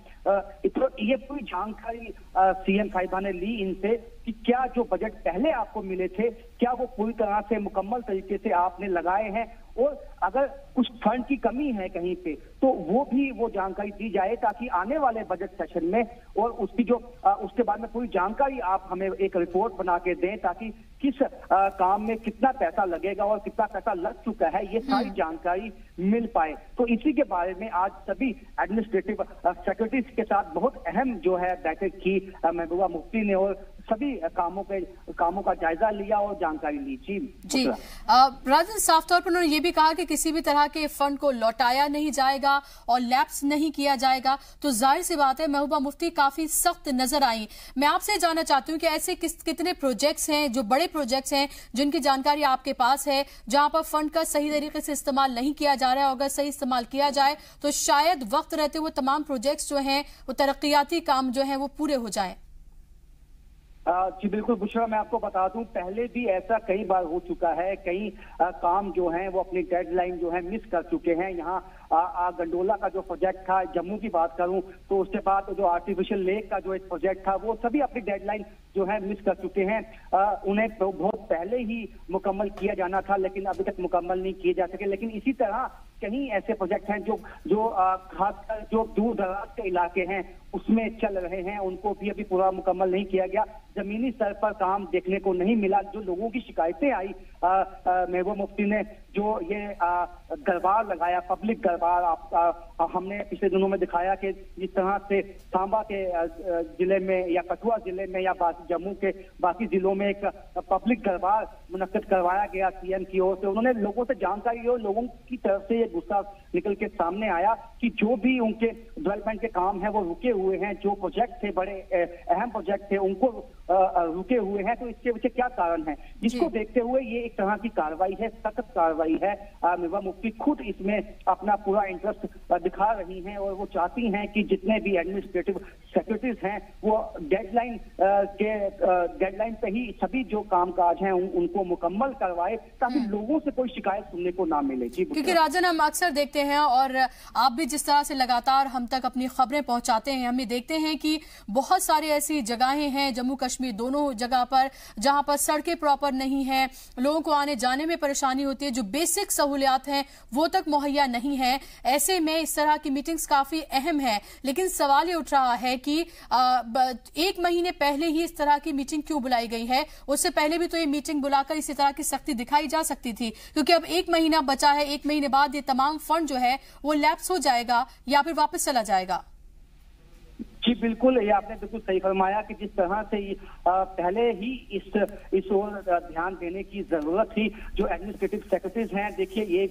तो ये पूरी जानकारी सीएम साहिबा ने ली इनसे कि क्या जो बजट पहले आपको मिले थे क्या वो पूरी तरह से मुकम्मल तरीके से आपने लगाए हैं, और अगर कुछ फंड की कमी है कहीं पे तो वो जानकारी दी जाए ताकि आने वाले बजट सेशन में और उसकी जो उसके बाद में पूरी जानकारी आप हमें एक रिपोर्ट बना के दें ताकि किस काम में कितना पैसा लगेगा और कितना पैसा लग चुका है ये सारी जानकारी मिल पाए। तो इसी के बारे में आज सभी एडमिनिस्ट्रेटिव सेक्रेटरीज के साथ बहुत अहम जो है बैठक की महबूबा मुफ्ती ने और सभी कामों का जायजा लिया और जानकारी ली। जी राजन, साफ तौर पर उन्होंने ये भी कहा कि किसी भी तरह के फंड को लौटाया नहीं जाएगा और लैप्स नहीं किया जाएगा। तो जाहिर सी बात है महबूबा मुफ्ती काफी सख्त नजर आई। मैं आपसे जानना चाहती हूँ कि ऐसे कितने प्रोजेक्ट्स हैं जो बड़े प्रोजेक्ट्स हैं जिनकी जानकारी आपके पास है जहां पर फंड का सही तरीके से इस्तेमाल नहीं किया जा रहा है, और अगर सही इस्तेमाल किया जाए तो शायद वक्त रहते हुए तमाम प्रोजेक्ट्स जो हैं वो तरक्याती काम जो हैं वो पूरे हो जाएं। जी बिल्कुल बुशरा, मैं आपको बता दूं पहले भी ऐसा कई बार हो चुका है। कई काम जो हैं वो अपनी डेडलाइन जो है मिस कर चुके हैं। यहाँ गंडोला का जो प्रोजेक्ट था, जम्मू की बात करूं तो उसके बाद जो आर्टिफिशियल लेक का जो एक प्रोजेक्ट था वो सभी अपनी डेडलाइन जो है मिस कर चुके हैं। उन्हें तो बहुत पहले ही मुकम्मल किया जाना था लेकिन अभी तक मुकम्मल नहीं किए जा सके। लेकिन इसी तरह कहीं ऐसे प्रोजेक्ट हैं जो खासकर जो दूर दराज के इलाके हैं उसमें चल रहे हैं, उनको भी अभी पूरा मुकम्मल नहीं किया गया। जमीनी स्तर पर काम देखने को नहीं मिला। जो लोगों की शिकायतें आई महबूबा मुफ्ती ने जो ये दरबार लगाया, पब्लिक दरबार, हमने पिछले दिनों में दिखाया कि जिस तरह से सांबा के जिले में या कठुआ जिले में या जम्मू के बाकी जिलों में एक पब्लिक दरबार मुनक्किद करवाया गया सीएम की ओर से। उन्होंने लोगों से जानकारी और लोगों की तरफ से ये गुस्सा निकल के सामने आया कि जो भी उनके डेवलपमेंट के काम है वो रुके हुए हैं, जो प्रोजेक्ट थे बड़े अहम प्रोजेक्ट थे उनको रुके हुए हैं। तो इसके पीछे क्या कारण है, जिसको देखते हुए ये एक तरह की कार्रवाई है, सख्त कार्रवाई है। महबूबा मुफ्ती खुद इसमें अपना पूरा इंटरेस्ट दिखा रही हैं और वो चाहती हैं कि जितने भी एडमिनिस्ट्रेटिव सेक्रेटरीज हैं वो डेडलाइन पे ही सभी जो कामकाज हैं उनको मुकम्मल करवाए ताकि लोगों से कोई शिकायत सुनने को ना मिले। क्योंकि राजन, हम अक्सर देखते हैं और आप भी जिस तरह से लगातार हम तक अपनी खबरें पहुंचाते हैं हम ये देखते हैं कि बहुत सारी ऐसी जगहें हैं जम्मू कश्मीर दोनों जगह पर जहां पर सड़कें प्रॉपर नहीं है, लोगों को आने जाने में परेशानी होती है, जो बेसिक सहूलियात हैं वो तक मुहैया नहीं है। ऐसे में इस तरह की मीटिंग्स काफी अहम है, लेकिन सवाल ये उठ रहा है कि 1 महीने पहले ही इस तरह की मीटिंग क्यों बुलाई गई है? उससे पहले भी तो ये मीटिंग बुलाकर इसी तरह की सख्ती दिखाई जा सकती थी, क्योंकि अब 1 महीना बचा है। 1 महीने बाद ये तमाम फंड जो है वो लैप्स हो जाएगा या फिर वापस चला जाएगा। जी बिल्कुल, ये आपने बिल्कुल सही फरमाया कि जिस तरह से पहले ही इस ओर ध्यान देने की जरूरत थी। जो एडमिनिस्ट्रेटिव सेक्रेटरीज हैं, देखिए ये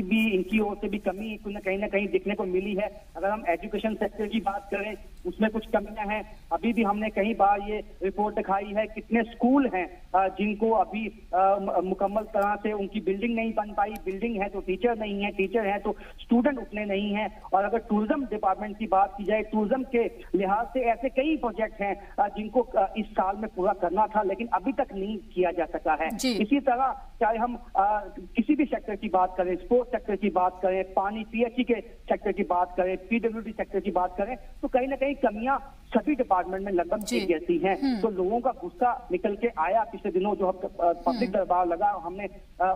भी इनकी ओर से भी कमी कहीं ना कहीं देखने को मिली है। अगर हम एजुकेशन सेक्टर की बात करें, उसमें कुछ कमियां हैं। अभी भी हमने कई बार ये रिपोर्ट दिखाई है, कितने स्कूल हैं जिनको अभी मुकम्मल तरह से उनकी बिल्डिंग नहीं बन पाई। बिल्डिंग है तो टीचर नहीं है, टीचर है तो स्टूडेंट उतने नहीं है। और अगर टूरिज्म डिपार्टमेंट की बात की जाए, टूरिज्म के लिहाज से ऐसे कई प्रोजेक्ट हैं जिनको इस साल में पूरा करना था, लेकिन अभी तक नहीं किया जा सका है। इसी तरह चाहे हम किसी भी सेक्टर की बात करें, स्पोर्ट्स सेक्टर की बात करें, पानी पीएचई के सेक्टर की बात करें, पीडब्ल्यूडी सेक्टर की बात करें, तो कहीं ना कहीं कमियां सभी डिपार्टमेंट में लगभग एक जैसी हैं। तो लोगों का गुस्सा निकल के आया पिछले दिनों, जो पब्लिक दरबार लगा हमने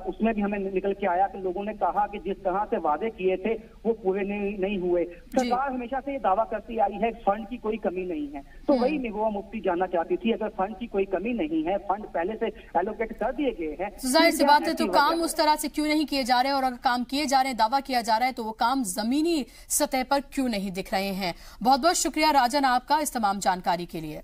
उसमें भी हमें निकल के आया कि लोगों ने कहा कि जिस तरह से वादे किए थे वो पूरे नहीं हुए। सरकार हमेशा से ये दावा करती आई है फंड की कोई कमी नहीं है, तो वही महबूबा मुफ्ती जानना चाहती थी, अगर फंड की कोई कमी नहीं है, फंड पहले से एलोकेट कर दिए गए हैं, जाहिर सी बात है तो काम उस तरह से क्यों नहीं किए जा रहे, और अगर काम किए जा रहे हैं, दावा किया जा रहा है, तो वो काम जमीनी सतह पर क्यों नहीं दिख रहे हैं। बहुत बहुत शुक्रिया राजन आपका इस तमाम जानकारी के लिए।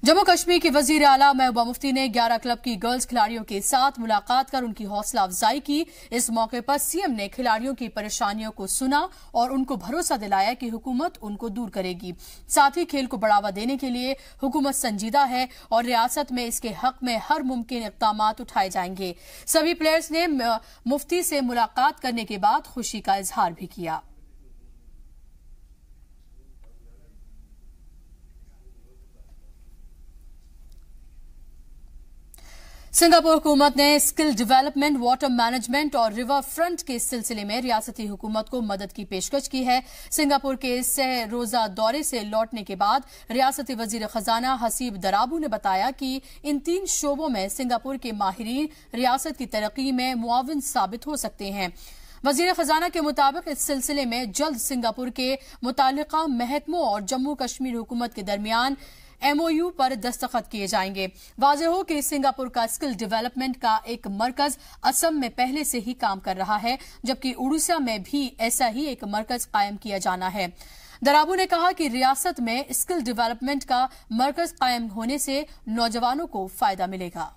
जम्मू कश्मीर की वजीर आला महबूबा मुफ्ती ने 11 क्लब की गर्ल्स खिलाड़ियों के साथ मुलाकात कर उनकी हौसला अफजाई की। इस मौके पर सीएम ने खिलाड़ियों की परेशानियों को सुना और उनको भरोसा दिलाया कि हुकूमत उनको दूर करेगी। साथ ही खेल को बढ़ावा देने के लिए हुकूमत संजीदा है और रियासत में इसके हक में हर मुमकिन इक़दाम उठाए जाएंगे। सभी प्लेयर्स ने मुफ्ती से मुलाकात करने के बाद खुशी का इजहार भी किया। सिंगापुर हुकूमत ने स्किल डेवलपमेंट, वाटर मैनेजमेंट और रिवर फ्रंट के सिलसिले में रियासती हुकूमत को मदद की पेशकश की है। सिंगापुर के 6 रोजा दौरे से लौटने के बाद रियासती वजीर खजाना हसीब दराबू ने बताया कि इन 3 शोबों में सिंगापुर के माहिरीन रियासत की तरक्की में मुआविन साबित हो सकते हैं। वजीर खजाना के मुताबिक इस सिलसिले में जल्द सिंगापुर के मुतालिका महकमों और जम्मू कश्मीर हुकूमत के दरमियान MOU पर दस्तखत किए जाएंगे। वाज़ेह हो कि सिंगापुर का स्किल डेवलपमेंट का एक मरकज असम में पहले से ही काम कर रहा है, जबकि उड़ीसा में भी ऐसा ही एक मरकज कायम किया जाना है। दराबू ने कहा कि रियासत में स्किल डेवलपमेंट का मरकज कायम होने से नौजवानों को फायदा मिलेगा।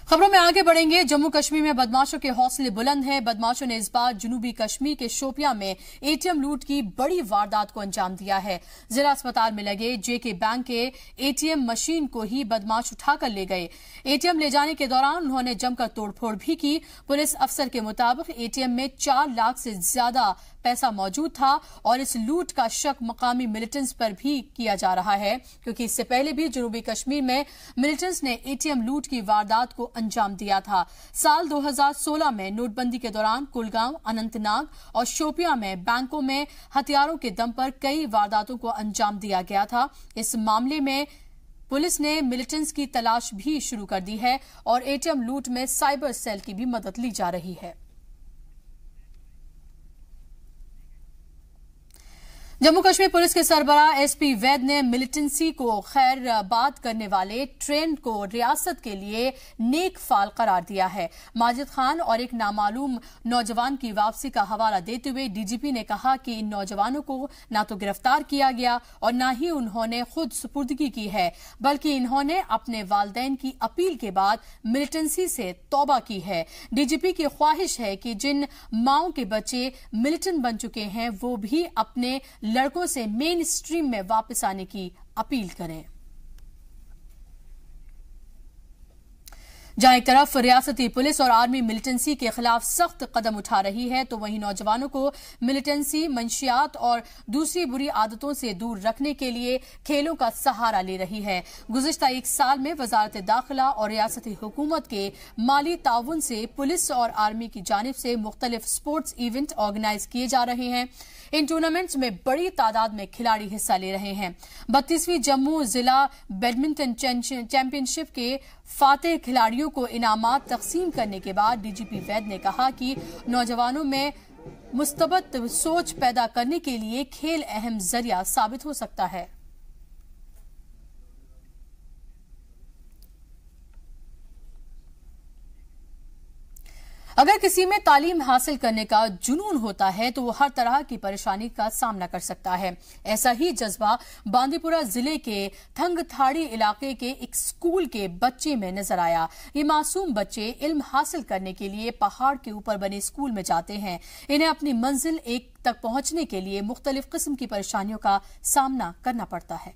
खबरों में आगे बढ़ेंगे। जम्मू कश्मीर में बदमाशों के हौसले बुलंद हैं। बदमाशों ने इस बार जनूबी कश्मीर के शोपियां में ATM लूट की बड़ी वारदात को अंजाम दिया है। जिला अस्पताल में लगे JK बैंक के ATM मशीन को ही बदमाश उठाकर ले गए। ATM ले जाने के दौरान उन्होंने जमकर तोड़फोड़ भी की। पुलिस अफसर के मुताबिक ATM में 4 लाख से ज्यादा पैसा मौजूद था और इस लूट का शक मकामी मिलिटेंट्स पर भी किया जा रहा है, क्योंकि इससे पहले भी जनूबी कश्मीर में मिलिटेंट्स ने ATM लूट की वारदात को अंजाम दिया था। साल 2016 में नोटबंदी के दौरान कुलगांव, अनंतनाग और शोपियां में बैंकों में हथियारों के दम पर कई वारदातों को अंजाम दिया गया था। इस मामले में पुलिस ने मिलिटेंट्स की तलाश भी शुरू कर दी है और ATM लूट में साइबर सेल की भी मदद ली जा रही है। जम्मू कश्मीर पुलिस के सरबराह SP वैद ने मिलिटेंसी को खैरबाद करने वाले ट्रेंड को रियासत के लिए नेक फाल करार दिया है। माजिद खान और एक नामालूम नौजवान की वापसी का हवाला देते हुए DGP ने कहा कि इन नौजवानों को न तो गिरफ्तार किया गया और न ही उन्होंने खुद सुपुर्दगी की है, बल्कि इन्होंने अपने वालिदैन की अपील के बाद मिलिटेंसी से तौबा की है। DGP की ख्वाहिश है कि जिन माओं के बच्चे मिलिटेंट बन चुके हैं वो भी अपने लड़कों से मेन स्ट्रीम में वापस आने की अपील करें। जहां एक तरफ रियासती पुलिस और आर्मी मिलिटेंसी के खिलाफ सख्त कदम उठा रही है, तो वहीं नौजवानों को मिलिटेंसी, मंशियात और दूसरी बुरी आदतों से दूर रखने के लिए खेलों का सहारा ले रही है। गुज़िश्ता एक साल में वजारत दाखिला और रियासती हुकूमत के माली ताउन से पुलिस और आर्मी की जानिब से मुख्तलिफ स्पोर्ट्स इवेंट ऑर्गेनाइज किए जा रहे हैं। इन टूर्नामेंट्स में बड़ी तादाद में खिलाड़ी हिस्सा ले रहे हैं। 32वीं जम्मू जिला बैडमिंटन चैंपियनशिप के फातेह खिलाड़ियों को इनामात तकसीम करने के बाद डीजीपी वैद ने कहा कि नौजवानों में मुस्तबत सोच पैदा करने के लिए खेल अहम जरिया साबित हो सकता है। अगर किसी में तालीम हासिल करने का जुनून होता है तो वो हर तरह की परेशानी का सामना कर सकता है। ऐसा ही जज्बा बांदीपुरा जिले के थंगथाड़ी इलाके के एक स्कूल के बच्चे में नजर आया। ये मासूम बच्चे इल्म हासिल करने के लिए पहाड़ के ऊपर बने स्कूल में जाते हैं। इन्हें अपनी मंजिल एक तक पहुंचने के लिए मुख्तलिफ किस्म की परेशानियों का सामना करना पड़ता है।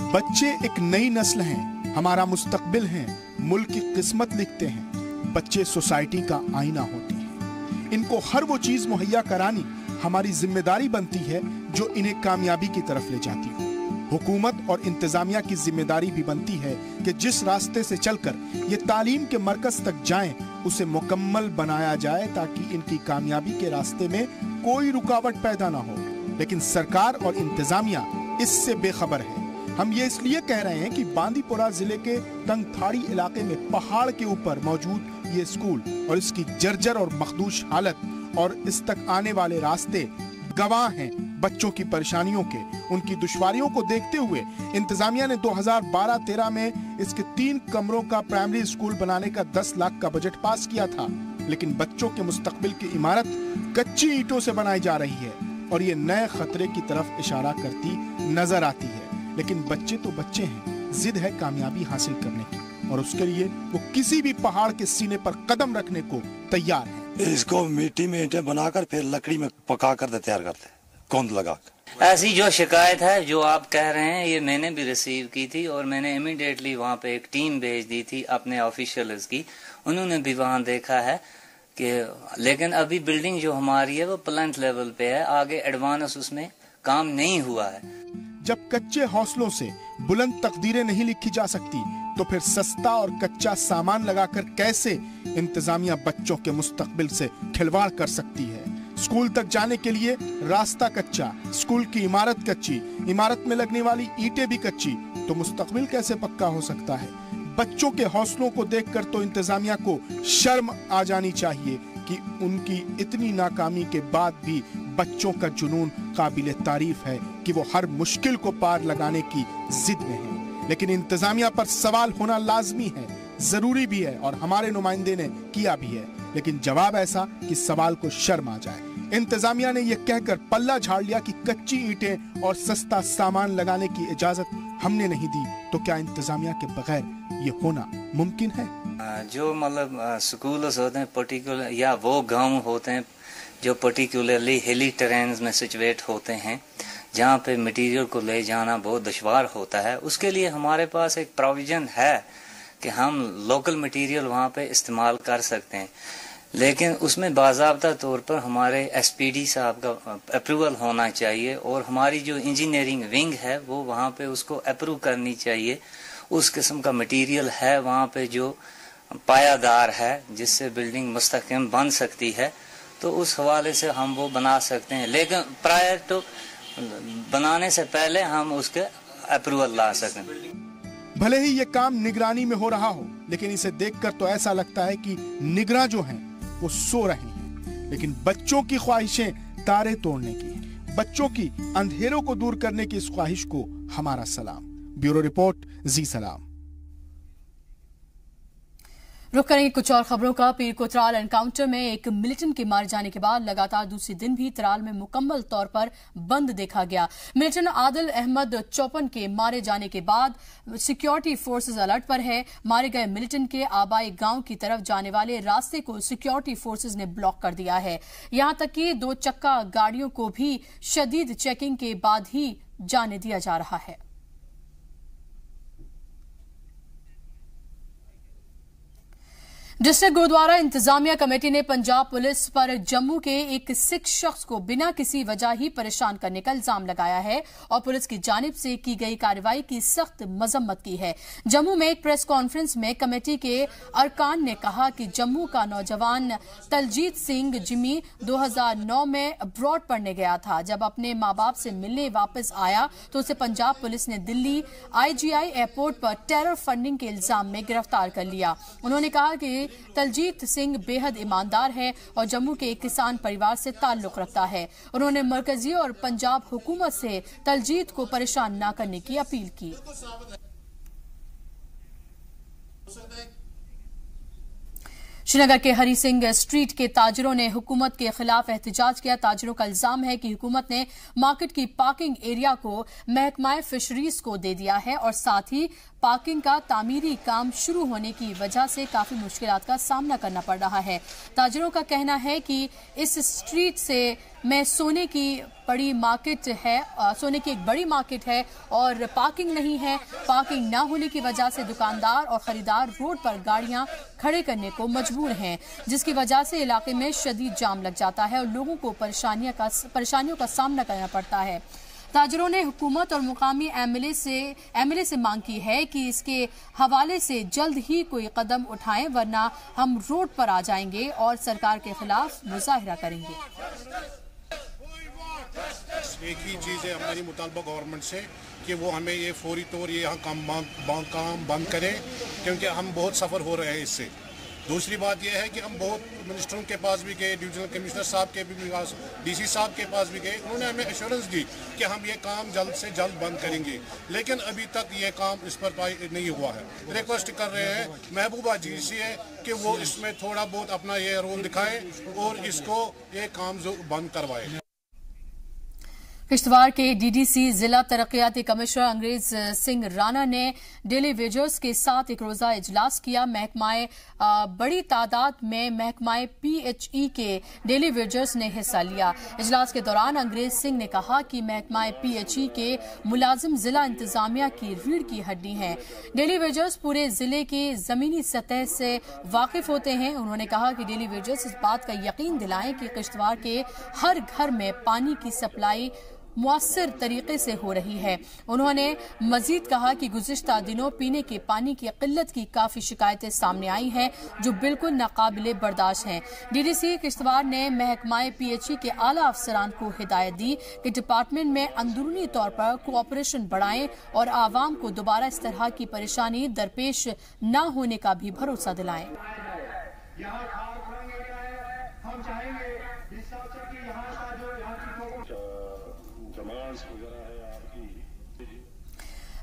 बच्चे एक नई नस्ल हैं, हमारा मुस्तकबिल हैं, मुल्क की किस्मत लिखते हैं। बच्चे सोसाइटी का आईना होते हैं। इनको हर वो चीज मुहैया करानी हमारी जिम्मेदारी बनती है जो इन्हें कामयाबी की तरफ ले जाती हो। हुकूमत और इंतजामिया की जिम्मेदारी भी बनती है कि जिस रास्ते से चलकर ये तालीम के मरकज तक जाएं, उसे मुकम्मल बनाया जाए ताकि इनकी कामयाबी के रास्ते में कोई रुकावट पैदा ना हो। लेकिन सरकार और इंतजामिया इससे बेखबर है। हम ये इसलिए कह रहे हैं कि बांदीपुरा जिले के तंगथाड़ी इलाके में पहाड़ के ऊपर मौजूद ये स्कूल और इसकी जर्जर और मखदूश हालत और इस तक आने वाले रास्ते गवाह हैं बच्चों की परेशानियों के। उनकी दुश्वारियों को देखते हुए इंतजामिया ने 2012-13 में इसके 3 कमरों का प्राइमरी स्कूल बनाने का 10 लाख का बजट पास किया था। लेकिन बच्चों के मुस्तकबिल की इमारत कच्ची ईंटों से बनाई जा रही है और ये नए खतरे की तरफ इशारा करती नजर आती है। लेकिन बच्चे तो बच्चे हैं, जिद है कामयाबी हासिल करने की और उसके लिए वो किसी भी पहाड़ के सीने पर कदम रखने को तैयार है। इसको मिट्टी में ईंटें बनाकर फिर लकड़ी में पका कर तैयार करते, कौंद लगाकर। ऐसी जो शिकायत है जो आप कह रहे हैं, ये मैंने भी रिसीव की थी और मैंने इमीडिएटली वहाँ पे एक टीम भेज दी थी अपने ऑफिशियल्स की। उन्होंने भी वहाँ देखा है कि लेकिन अभी बिल्डिंग जो हमारी है वो प्लांट लेवल पे है, आगे एडवांस उसमें काम नहीं हुआ है। जब कच्चे हौसलों से बुलंद तकदीरें नहीं लिखी जा सकती तो फिर सस्ता और कच्चा सामान लगाकर कैसे इंतजामिया बच्चों के मुस्तकबिल से खिलवाड़ कर सकती है। स्कूल तक जाने के लिए रास्ता कच्चा, स्कूल की इमारत कच्ची, इमारत में लगने वाली ईंटें भी कच्ची, तो मुस्तकबिल कैसे पक्का हो सकता है। बच्चों के हौसलों को देखकर तो इंतजामिया को शर्म आ जानी चाहिए कि उनकी इतनी नाकामी के बाद भी बच्चों का जुनून काबिले तारीफ है कि वो हर मुश्किल को पार लगाने की जिद में है। लेकिन इंतजामिया पर सवाल होना लाजमी है, जरूरी भी है और हमारे नुमाइंदे ने किया भी है। लेकिन जवाब ऐसा कि सवाल को शर्म आ जाए। इंतजामिया ने यह कहकर पल्ला झाड़ लिया कि कच्ची ईंटें और सस्ता सामान लगाने की इजाजत हमने नहीं दी, तो क्या इंतजामिया के बगैर ये होना मुमकिन है? जो मतलब स्कूल्स होते हैं पर्टिकुलर या वो गांव होते हैं जो पर्टिकुलरली हिली टेरेन्स में सिचुएट होते हैं, जहाँ पे मटेरियल को ले जाना बहुत दुश्वार होता है, उसके लिए हमारे पास एक प्रोविजन है कि हम लोकल मटेरियल वहाँ पे इस्तेमाल कर सकते हैं। लेकिन उसमें बाज़ाब्ता तौर पर हमारे एसपीडी साहब का अप्रूवल होना चाहिए और हमारी जो इंजीनियरिंग विंग है वो वहाँ पे उसको अप्रूव करनी चाहिए। उस किस्म का मटेरियल है वहाँ पे जो पायादार है, जिससे बिल्डिंग मुस्तहकम बन सकती है, तो उस हवाले से हम वो बना सकते हैं। लेकिन प्रायर टू बनाने से पहले हम उसके अप्रूवल ला सकें। भले ही ये काम निगरानी में हो रहा हो, लेकिन इसे देखकर तो ऐसा लगता है कि निगरान जो हैं वो सो रहे हैं। लेकिन बच्चों की ख्वाहिशें तारे तोड़ने की हैं। बच्चों की अंधेरों को दूर करने की इस ख्वाहिश को हमारा सलाम। ब्यूरो रिपोर्ट, जी सलाम। रुक करेंगे कुछ और खबरों का। पीर को त्राल एनकाउंटर में एक मिलिटेंट के मारे जाने के बाद लगातार दूसरे दिन भी त्राल में मुकम्मल तौर पर बंद देखा गया। मिलिटेंट आदिल अहमद चौपन के मारे जाने के बाद सिक्योरिटी फोर्सेज अलर्ट पर है। मारे गए मिलिटेंट के आबाई गांव की तरफ जाने वाले रास्ते को सिक्योरिटी फोर्सेज ने ब्लॉक कर दिया है। यहां तक कि 2 चक्का गाड़ियों को भी शदीद चेकिंग के बाद ही जाने दिया जा रहा है। डिस्ट्रिक्ट गुरुद्वारा इंतजामिया कमेटी ने पंजाब पुलिस पर जम्मू के एक सिख शख्स को बिना किसी वजह ही परेशान करने का इल्जाम लगाया है और पुलिस की जानिब से की गई कार्रवाई की सख्त मजम्मत की है। जम्मू में एक प्रेस कॉन्फ्रेंस में कमेटी के अरकान ने कहा कि जम्मू का नौजवान तलजीत सिंह जिमी 2009 में अब्रॉड पढ़ने गया था। जब अपने मां बाप से मिलने वापस आया तो उसे पंजाब पुलिस ने दिल्ली IGI एयरपोर्ट पर टेरर फंडिंग के इल्जाम में गिरफ्तार कर लिया। उन्होंने कहा कि तलजीत सिंह बेहद ईमानदार है और जम्मू के एक किसान परिवार से ताल्लुक रखता है। उन्होंने मरकजी और पंजाब हुकूमत से तलजीत को परेशान न करने की अपील की। श्रीनगर के हरी सिंह स्ट्रीट के ताजरों ने हुकूमत के खिलाफ एहतजाज किया। ताजरों का इल्जाम है कि हुकूमत ने मार्केट की पार्किंग एरिया को महकमा फिशरीज को दे दिया है और साथ ही पार्किंग का तामीरी काम शुरू होने की वजह से काफी मुश्किलात का सामना करना पड़ रहा है। ताजरों का कहना है कि इस स्ट्रीट से में सोने की बड़ी मार्केट है, सोने की एक बड़ी मार्केट है और पार्किंग नहीं है। पार्किंग न होने की वजह से दुकानदार और खरीदार रोड पर गाड़ियां खड़े करने को मजबूर हैं, जिसकी वजह से इलाके में शदीद जाम लग जाता है और लोगों को परेशानियों का सामना करना पड़ता है। ताजरों ने हुकूमत और मुकामी एमएलए से मांग की है कि इसके हवाले से जल्द ही कोई कदम उठाएं, वरना हम रोड पर आ जाएंगे और सरकार के खिलाफ मुजाहिरा करेंगे। एक ही चीज़ है हमारी मुतालबा गवर्नमेंट से कि वो हमें ये फौरी तौर ये यहाँ काम बंद करें, क्योंकि हम बहुत सफ़र हो रहे हैं इससे। दूसरी बात यह है कि हम बहुत मिनिस्टरों के पास भी गए, डिविजनल कमिश्नर साहब के भी पास, DC साहब के पास भी गए। उन्होंने हमें एश्योरेंस दी कि हम ये काम जल्द से जल्द बंद करेंगे, लेकिन अभी तक ये काम इस पर नहीं हुआ है। रिक्वेस्ट कर रहे हैं महबूबा जी से कि वो इसमें थोड़ा बहुत अपना ये रोल दिखाएं और इसको ये काम जो बंद करवाएं। किश्तवाड़ के DDC जिला तरक्याती कमिश्नर अंग्रेज सिंह राणा ने डेली वेजर्स के साथ एक रोजा इजलास किया। बड़ी तादाद में महकमाए PHE के डेली वेजर्स ने हिस्सा लिया। इजलास के दौरान अंग्रेज सिंह ने कहा कि महकमाए PHE के मुलाजिम जिला इंतजामिया की रीढ़ की हड्डी हैं। डेली वेजर्स पूरे जिले की जमीनी सतह से वाकिफ होते हैं। उन्होंने कहा कि डेली वेजर्स इस बात का यकीन दिलाएं कि किश्तवाड़ के हर घर में पानी की सप्लाई मुअस्सर तरीके से हो रही है। उन्होंने मजीद कहा कि गुज़िश्ता दिनों पीने के पानी की किल्लत की काफ़ी शिकायतें सामने आई हैं जो बिल्कुल नाकाबिले बर्दाश्त हैं। DDC किश्तवाड़ ने महकमाए PHE के आला अफसरान को हिदायत दी कि डिपार्टमेंट में अंदरूनी तौर पर कोऑपरेशन बढ़ाएं और आवाम को दोबारा इस तरह की परेशानी दरपेश न होने का भी भरोसा दिलाएं।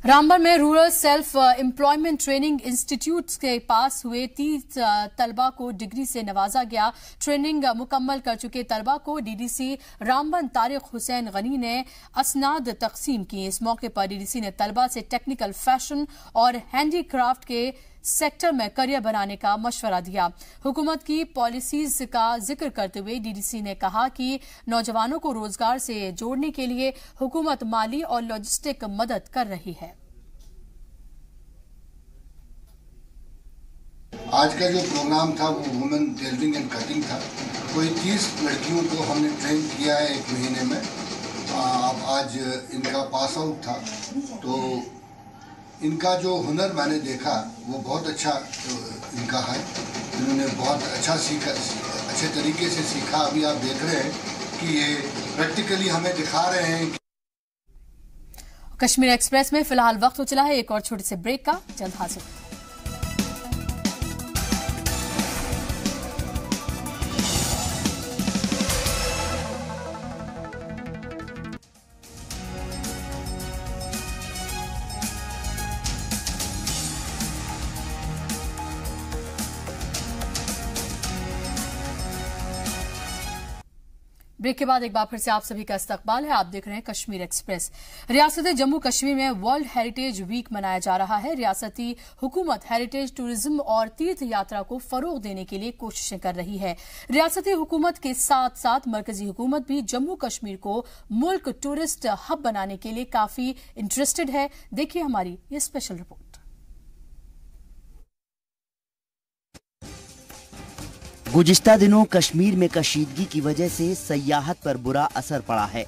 रामबन में rural self employment training institute के पास हुए 30 तलबा को डिग्री से नवाजा गया। ट्रेनिंग मुकम्मल कर चुके तलबा को DDC रामबन तारिक हुसैन गनी ने असनाद तकसीम की। इस मौके पर DDC ने तलबा से टेक्निकल फैशन और हैंडीक्राफ्ट के सेक्टर में करियर बनाने का मशवरा दिया। हुकूमत की पॉलिसीज का जिक्र करते हुए DDC ने कहा कि नौजवानों को रोजगार से जोड़ने के लिए हुकूमत माली और लॉजिस्टिक मदद कर रही है। आज का जो प्रोग्राम था वो वुमेन टेलरिंग एंड कटिंग था। कोई 30 लड़कियों को हमने ट्रेन किया है 1 महीने में। आज इनका पास आउट था, तो इनका जो हुनर मैंने देखा वो बहुत अच्छा इनका है। इन्होंने बहुत अच्छा सीखा, अच्छे तरीके से सीखा। अभी आप देख रहे हैं कि ये प्रैक्टिकली हमें दिखा रहे हैं। कश्मीर एक्सप्रेस में फिलहाल वक्त हो चला है एक और छोटे से ब्रेक का, जल्द हाजिर। ब्रेक के बाद एक बार फिर से आप सभी का इस्तकबाल है। आप देख रहे हैं कश्मीर एक्सप्रेस। रियासत जम्मू कश्मीर में वर्ल्ड हेरिटेज वीक मनाया जा रहा है। रियासती हुकूमत हेरिटेज टूरिज्म और तीर्थ यात्रा को फरोग देने के लिए कोशिशें कर रही है। रियासती हुकूमत के साथ साथ मरकजी हुकूमत भी जम्मू कश्मीर को मुल्क टूरिस्ट हब बनाने के लिए काफी इंटरेस्टेड है। देखिए हमारी ये स्पेशल रिपोर्ट। गुज़िश्ता दिनों कश्मीर में कशीदगी की वजह से सयाहत पर बुरा असर पड़ा है,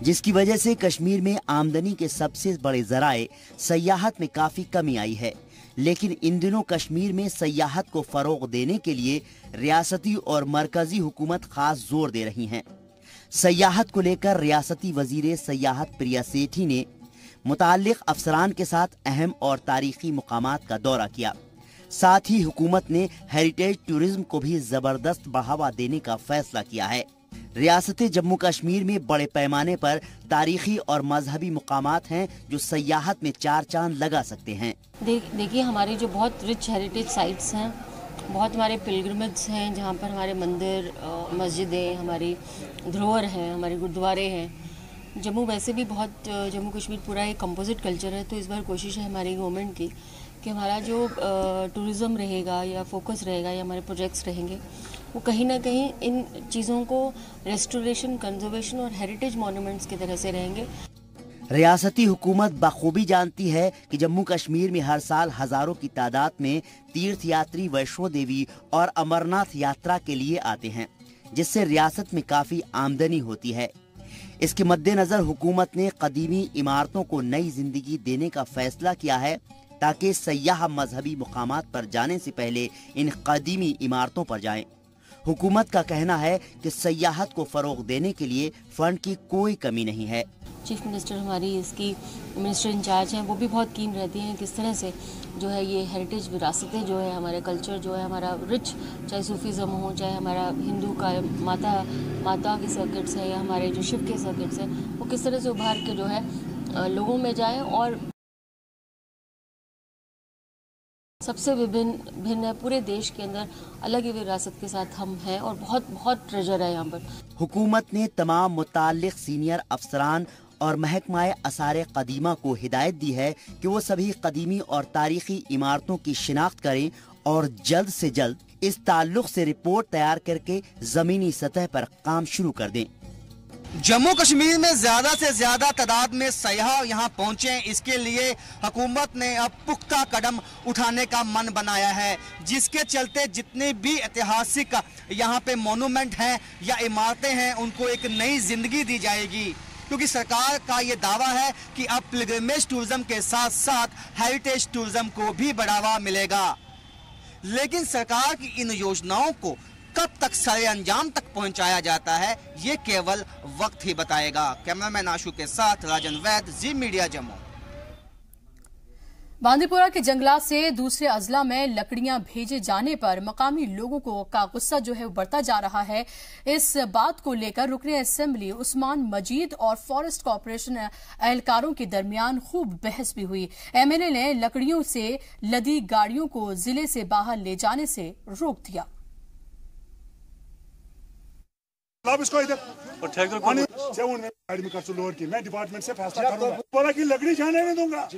जिसकी वजह से कश्मीर में आमदनी के सबसे बड़े जराए सयाहत में काफी कमी आई है। लेकिन इन दिनों कश्मीर में सयाहत को फरोग देने के लिए रियासती और मरकजी हुकूमत खास जोर दे रही हैं। सयाहत को लेकर रियासती वजीर सयाहत प्रिया सेठी ने मुताल्लिक अफसरान के साथ अहम और तारीखी मुकामात का दौरा किया। साथ ही हुकूमत ने हेरिटेज टूरिज्म को भी जबरदस्त बढ़ावा देने का फैसला किया है। रियासत जम्मू कश्मीर में बड़े पैमाने पर तारीखी और मजहबी मुकामात हैं जो सयाहत में चार चांद लगा सकते हैं। देखिए हमारी जो बहुत रिच हेरिटेज साइट्स हैं, बहुत हमारे पिलग्रिमेज हैं जहाँ पर हमारे मंदिर, मस्जिदें, हमारी धरोहर हैं, हमारे गुरुद्वारे हैं। जम्मू वैसे भी बहुत, जम्मू कश्मीर पूरा एक कंपोजिट कल्चर है, तो इस बार कोशिश है हमारी गवर्नमेंट की कि हमारा जो टूरिज़्म रहेगा या फोकस रहेगा या हमारे प्रोजेक्ट्स रहेंगे वो कहीं ना कहीं इन चीज़ों को रेस्टोरेशन, कंजर्वेशन और हेरिटेज मॉन्यूमेंट्स की तरह से रहेंगे। रियासती हुकूमत बखूबी जानती है कि जम्मू कश्मीर में हर साल हजारों की तादाद में तीर्थ यात्री वैष्णो देवी और अमरनाथ यात्रा के लिए आते हैं, जिससे रियासत में काफ़ी आमदनी होती है। इसके मद्देनजर हुकूमत ने कदीमी इमारतों को नई जिंदगी देने का फैसला किया है ताकि सयाह मजहबी मुकामात पर जाने से पहले इन कदीमी इमारतों पर जाएं। हुकूमत का कहना है कि सयाहत को फरोग देने के लिए फंड की कोई कमी नहीं है। चीफ मिनिस्टर हमारी इसकी मिनिस्टर इंचार्ज हैं, वो भी बहुत कीन रहती हैं किस तरह से जो है ये हेरिटेज विरासतें जो है, हमारे कल्चर जो है हमारा रिच, चाहे सूफीज़म हो, चाहे हमारा हिंदू का माता के सर्किट्स है या हमारे जो शिव के सर्किट्स हैं, वो किस तरह से उभार के जो है लोगों में जाएँ। और सबसे भिन्न है पूरे देश के अंदर, अलग ही विरासत के साथ हम हैं और बहुत बहुत ट्रेजर है यहाँ पर। हुकूमत ने तमाम मुताल्लिक सीनियर अफसरान और महकमाए आसार कदीमा को हिदायत दी है कि वो सभी कदीमी और तारीखी इमारतों की शिनाख्त करें और जल्द से जल्द इस ताल्लुक से रिपोर्ट तैयार करके जमीनी सतह पर काम शुरू कर दें। जम्मू कश्मीर में ज्यादा से ज्यादा तादाद में सयाह यहाँ पहुँचे, इसके लिए हुकूमत ने अब पुख्ता कदम उठाने का मन बनाया है, जिसके चलते जितने भी ऐतिहासिक यहाँ पे मोनूमेंट हैं या इमारतें हैं उनको एक नई जिंदगी दी जाएगी। क्योंकि सरकार का ये दावा है कि अब पिलग्रिमेज टूरिज्म के साथ साथ हेरिटेज टूरिज्म को भी बढ़ावा मिलेगा। लेकिन सरकार की इन योजनाओं को कब तक सरे अंजाम तक पहुंचाया जाता है, ये केवल वक्त ही बताएगा। कैमरामैन आशु के साथ राजन वैद, जी मीडिया जम्मू। बांदीपुरा के जंगलात से दूसरे अजला में लकड़ियां भेजे जाने पर मकामी लोगों का गुस्सा जो है बढ़ता जा रहा है। इस बात को लेकर रुकने असेंबली उस्मान मजीद और फॉरेस्ट कॉर्पोरेशन एहलकारों के दरमियान खूब बहस भी हुई। एमएलए ने लकड़ियों से लदी गाड़ियों को जिले से बाहर ले जाने से रोक दिया। इसको इधर और गाड़ी में कर लोड की, मैं डिपार्टमेंट से फैसला करूंगा। बोला कि लकड़ी जाने नहीं दूंगा।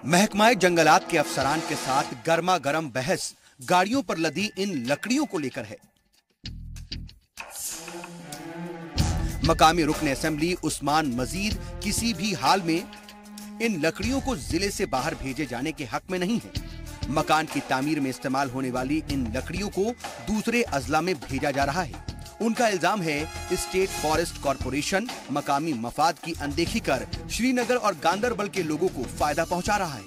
महकमाए जंगलात के अफसरान के साथ गर्मा गर्म बहस गाड़ियों पर लदी इन लकड़ियों को लेकर है। मकामी रुकने असेंबली उस्मान मजीद किसी भी हाल में इन लकड़ियों को जिले से बाहर भेजे जाने के हक में नहीं है। मकान की तामीर में इस्तेमाल होने वाली इन लकड़ियों को दूसरे अजला में भेजा जा रहा है। उनका इल्जाम है स्टेट फॉरेस्ट कॉर्पोरेशन मकामी मफाद की अनदेखी कर श्रीनगर और गांदरबल के लोगों को फायदा पहुंचा रहा है।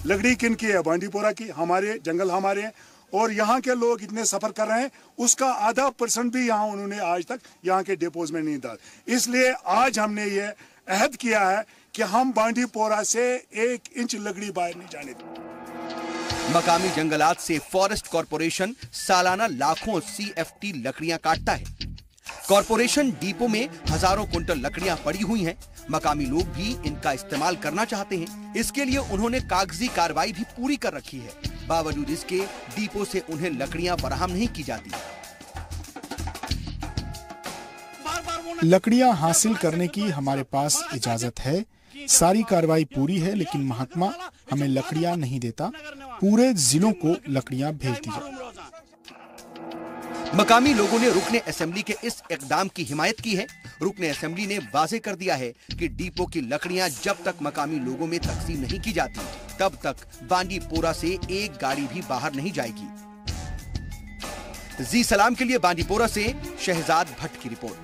लकड़ी किन की है? बांदीपोरा की। हमारे जंगल हमारे हैं और यहाँ के लोग इतने सफर कर रहे हैं, उसका आधा % भी यहाँ उन्होंने आज तक यहाँ के डिपोज में नहीं डाला। इसलिए आज हमने ये अहद किया है कि हम बांदीपोरा से 1 इंच लकड़ी बाहर नहीं जाने देंगे। मकामी जंगलात से फॉरेस्ट कॉर्पोरेशन सालाना लाखों CFT लकड़ियां काटता है। कॉर्पोरेशन डिपो में हजारों कुंटल लकड़ियां पड़ी हुई हैं। मकामी लोग भी इनका इस्तेमाल करना चाहते हैं। इसके लिए उन्होंने कागजी कार्रवाई भी पूरी कर रखी है। बावजूद इसके डिपो से उन्हें लकड़ियां फराहम नहीं की जाती। लकड़ियां हासिल करने की हमारे पास इजाजत है, सारी कार्रवाई पूरी है, लेकिन महकमा हमें लकड़ियां नहीं देता। पूरे जिलों को लकड़ियां भेज दी जाए। मकामी लोगों ने रुकने असेंबली के इस इकदाम की हिमायत की है। रुकने असेंबली ने वाजे कर दिया है कि डिपो की लकड़ियां जब तक मकामी लोगों में तकसीम नहीं की जाती, तब तक बांडीपोरा से एक गाड़ी भी बाहर नहीं जाएगी। जी सलाम के लिए बांडीपोरा से शहजाद भट्ट की रिपोर्ट।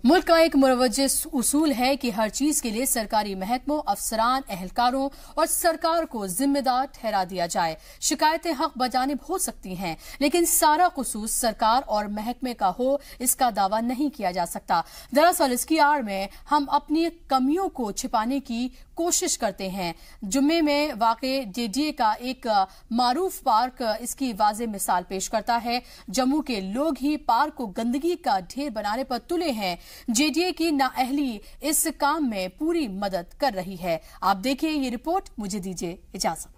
मुल्क का एक मुरवज्जिह उसूल है कि हर चीज के लिए सरकारी महकमों, अफसरान, एहलकारों और सरकार को जिम्मेदार ठहरा दिया जाए। शिकायतें हक बजानिब हो सकती हैं, लेकिन सारा कसूस सरकार और महकमे का हो, इसका दावा नहीं किया जा सकता। दरअसल इसकी आड़ में हम अपनी कमियों को छिपाने की कोशिश करते हैं। जुम्मे में वाक़े जेडीए का एक मारूफ पार्क इसकी वाज़ेह मिसाल पेश करता है। जम्मू के लोग ही पार्क को गंदगी का ढेर बनाने पर तुले हैं। जेडीए की नाअहली इस काम में पूरी मदद कर रही है। आप देखिए ये रिपोर्ट, मुझे दीजिए इजाजत।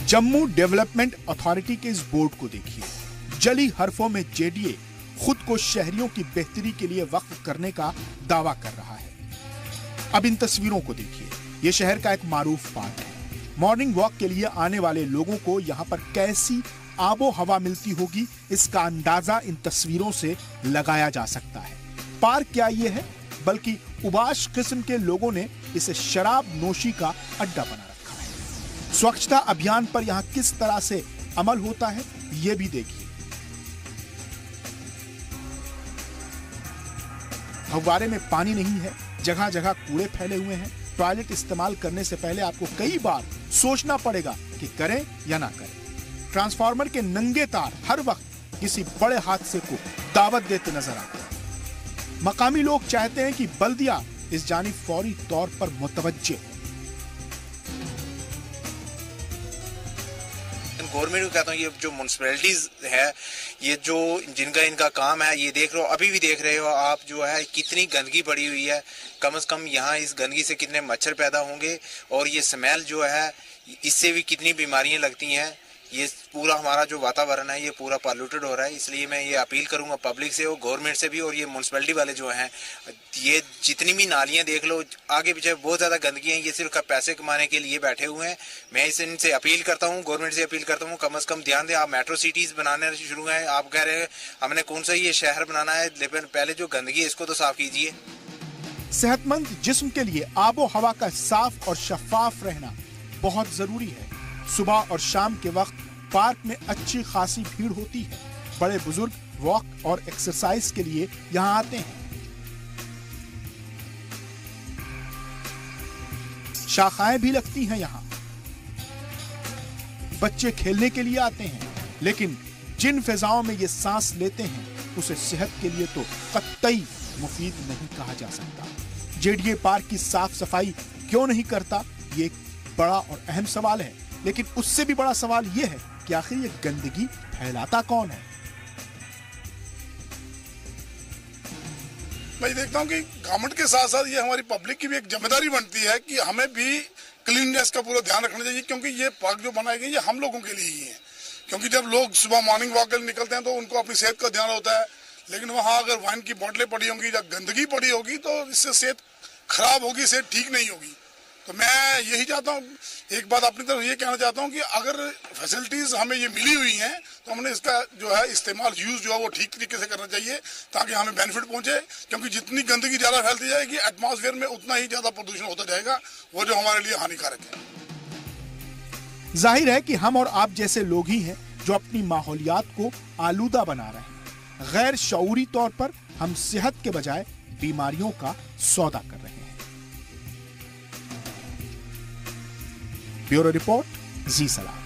जम्मू डेवलपमेंट अथॉरिटी के इस बोर्ड को देखिए। जली हरफों में जेडीए खुद को शहरियों की बेहतरी के लिए वक्फ करने का दावा कर रहा है। अब इन तस्वीरों को देखिए। ये शहर का एक मारूफ पार्क है। मॉर्निंग वॉक के लिए आने वाले लोगों को यहाँ पर कैसी आबो हवा मिलती होगी, इसका अंदाजा इन तस्वीरों से लगाया जा सकता है। पार्क क्या ये है, बल्कि उबाश किस्म के लोगों ने इसे शराब नोशी का अड्डा बना रखा है। स्वच्छता अभियान पर यहाँ किस तरह से अमल होता है, ये भी देखिए। फव्वारे में पानी नहीं है, जगह जगह कूड़े फैले हुए हैं। टॉयलेट इस्तेमाल करने से पहले आपको कई बार सोचना पड़ेगा कि करें या ना करें। ट्रांसफार्मर के नंगे तार हर वक्त किसी बड़े हादसे को दावत देते नजर आते हैं। मकामी लोग चाहते हैं कि बल्दिया इस जानिब फौरी तौर पर मुतवज्जे हो। गवर्नमेंट को कहता हूँ, ये जो म्यूनसिपैलिटीज है, ये जो जिनका इनका काम है, ये देख रहे हो, अभी भी देख रहे हो आप, जो है कितनी गंदगी पड़ी हुई है। कम से कम यहाँ इस गंदगी से कितने मच्छर पैदा होंगे, और ये स्मेल जो है इससे भी कितनी बीमारियां लगती हैं। ये पूरा हमारा जो वातावरण है ये पूरा पॉल्यूटेड हो रहा है। इसलिए मैं ये अपील करूंगा पब्लिक से और गवर्नमेंट से भी, और ये म्यूनसिपैलिटी वाले जो हैं, ये जितनी भी नालियां देख लो, आगे पीछे बहुत ज़्यादा गंदगी है। ये सिर्फ पैसे कमाने के लिए बैठे हुए हैं। मैं इनसे अपील करता हूँ, गवर्नमेंट से अपील करता हूँ, कम से कम ध्यान दें। आप मेट्रो सिटीज़ बनाने शुरू हैं, आप कह रहे हैं हमने कौन सा ये शहर बनाना है, लेकिन पहले जो गंदगी है इसको तो साफ कीजिए। सेहतमंद जिस्म के लिए आबो हवा का साफ और शफाफ रहना बहुत जरूरी है। सुबह और शाम के वक्त पार्क में अच्छी खासी भीड़ होती है। बड़े बुजुर्ग वॉक और एक्सरसाइज के लिए यहाँ आते हैं। शाखाएं भी लगती हैं यहाँ। बच्चे खेलने के लिए आते हैं, लेकिन जिन फिजाओं में ये सांस लेते हैं उसे सेहत के लिए तो कतई मुफीद नहीं कहा जा सकता। जेडीए पार्क की साफ सफाई क्यों नहीं करता, ये एक बड़ा और अहम सवाल है। लेकिन उससे भी बड़ा सवाल यह है कि आखिर ये गंदगी फैलाता कौन है। मैं देखता हूँ कि गवर्नमेंट के साथ साथ ये हमारी पब्लिक की भी एक जिम्मेदारी बनती है कि हमें भी क्लीननेस का पूरा ध्यान रखना चाहिए, क्योंकि ये पार्क जो बनाए गए ये हम लोगों के लिए ही है। क्योंकि जब लोग सुबह मॉर्निंग वॉक के लिए निकलते हैं तो उनको अपनी सेहत का ध्यान होता है, लेकिन वहाँ अगर वाइन की बोतलें पड़ी होंगी या गंदगी पड़ी होगी तो इससे सेहत खराब होगी, सेहत ठीक नहीं होगी। तो मैं यही चाहता हूँ, एक बात अपनी तरफ ये कहना चाहता हूँ कि अगर फैसिलिटीज हमें ये मिली हुई हैं तो हमने इसका जो है इस्तेमाल, यूज जो है वो ठीक तरीके से करना चाहिए, ताकि हमें बेनिफिट पहुंचे। क्योंकि जितनी गंदगी ज्यादा फैलती जाएगी एटमॉस्फेयर में, उतना ही ज्यादा प्रदूषण होता जाएगा, वो जो हमारे लिए हानिकारक है। जाहिर है कि हम और आप जैसे लोग ही हैं जो अपनी माहौलियात को आलूदा बना रहे हैं। गैर शऊरी तौर पर हम सेहत के बजाय बीमारियों का सौदा कर रहे हैं। ब्यूरो रिपोर्ट, जी सलाम।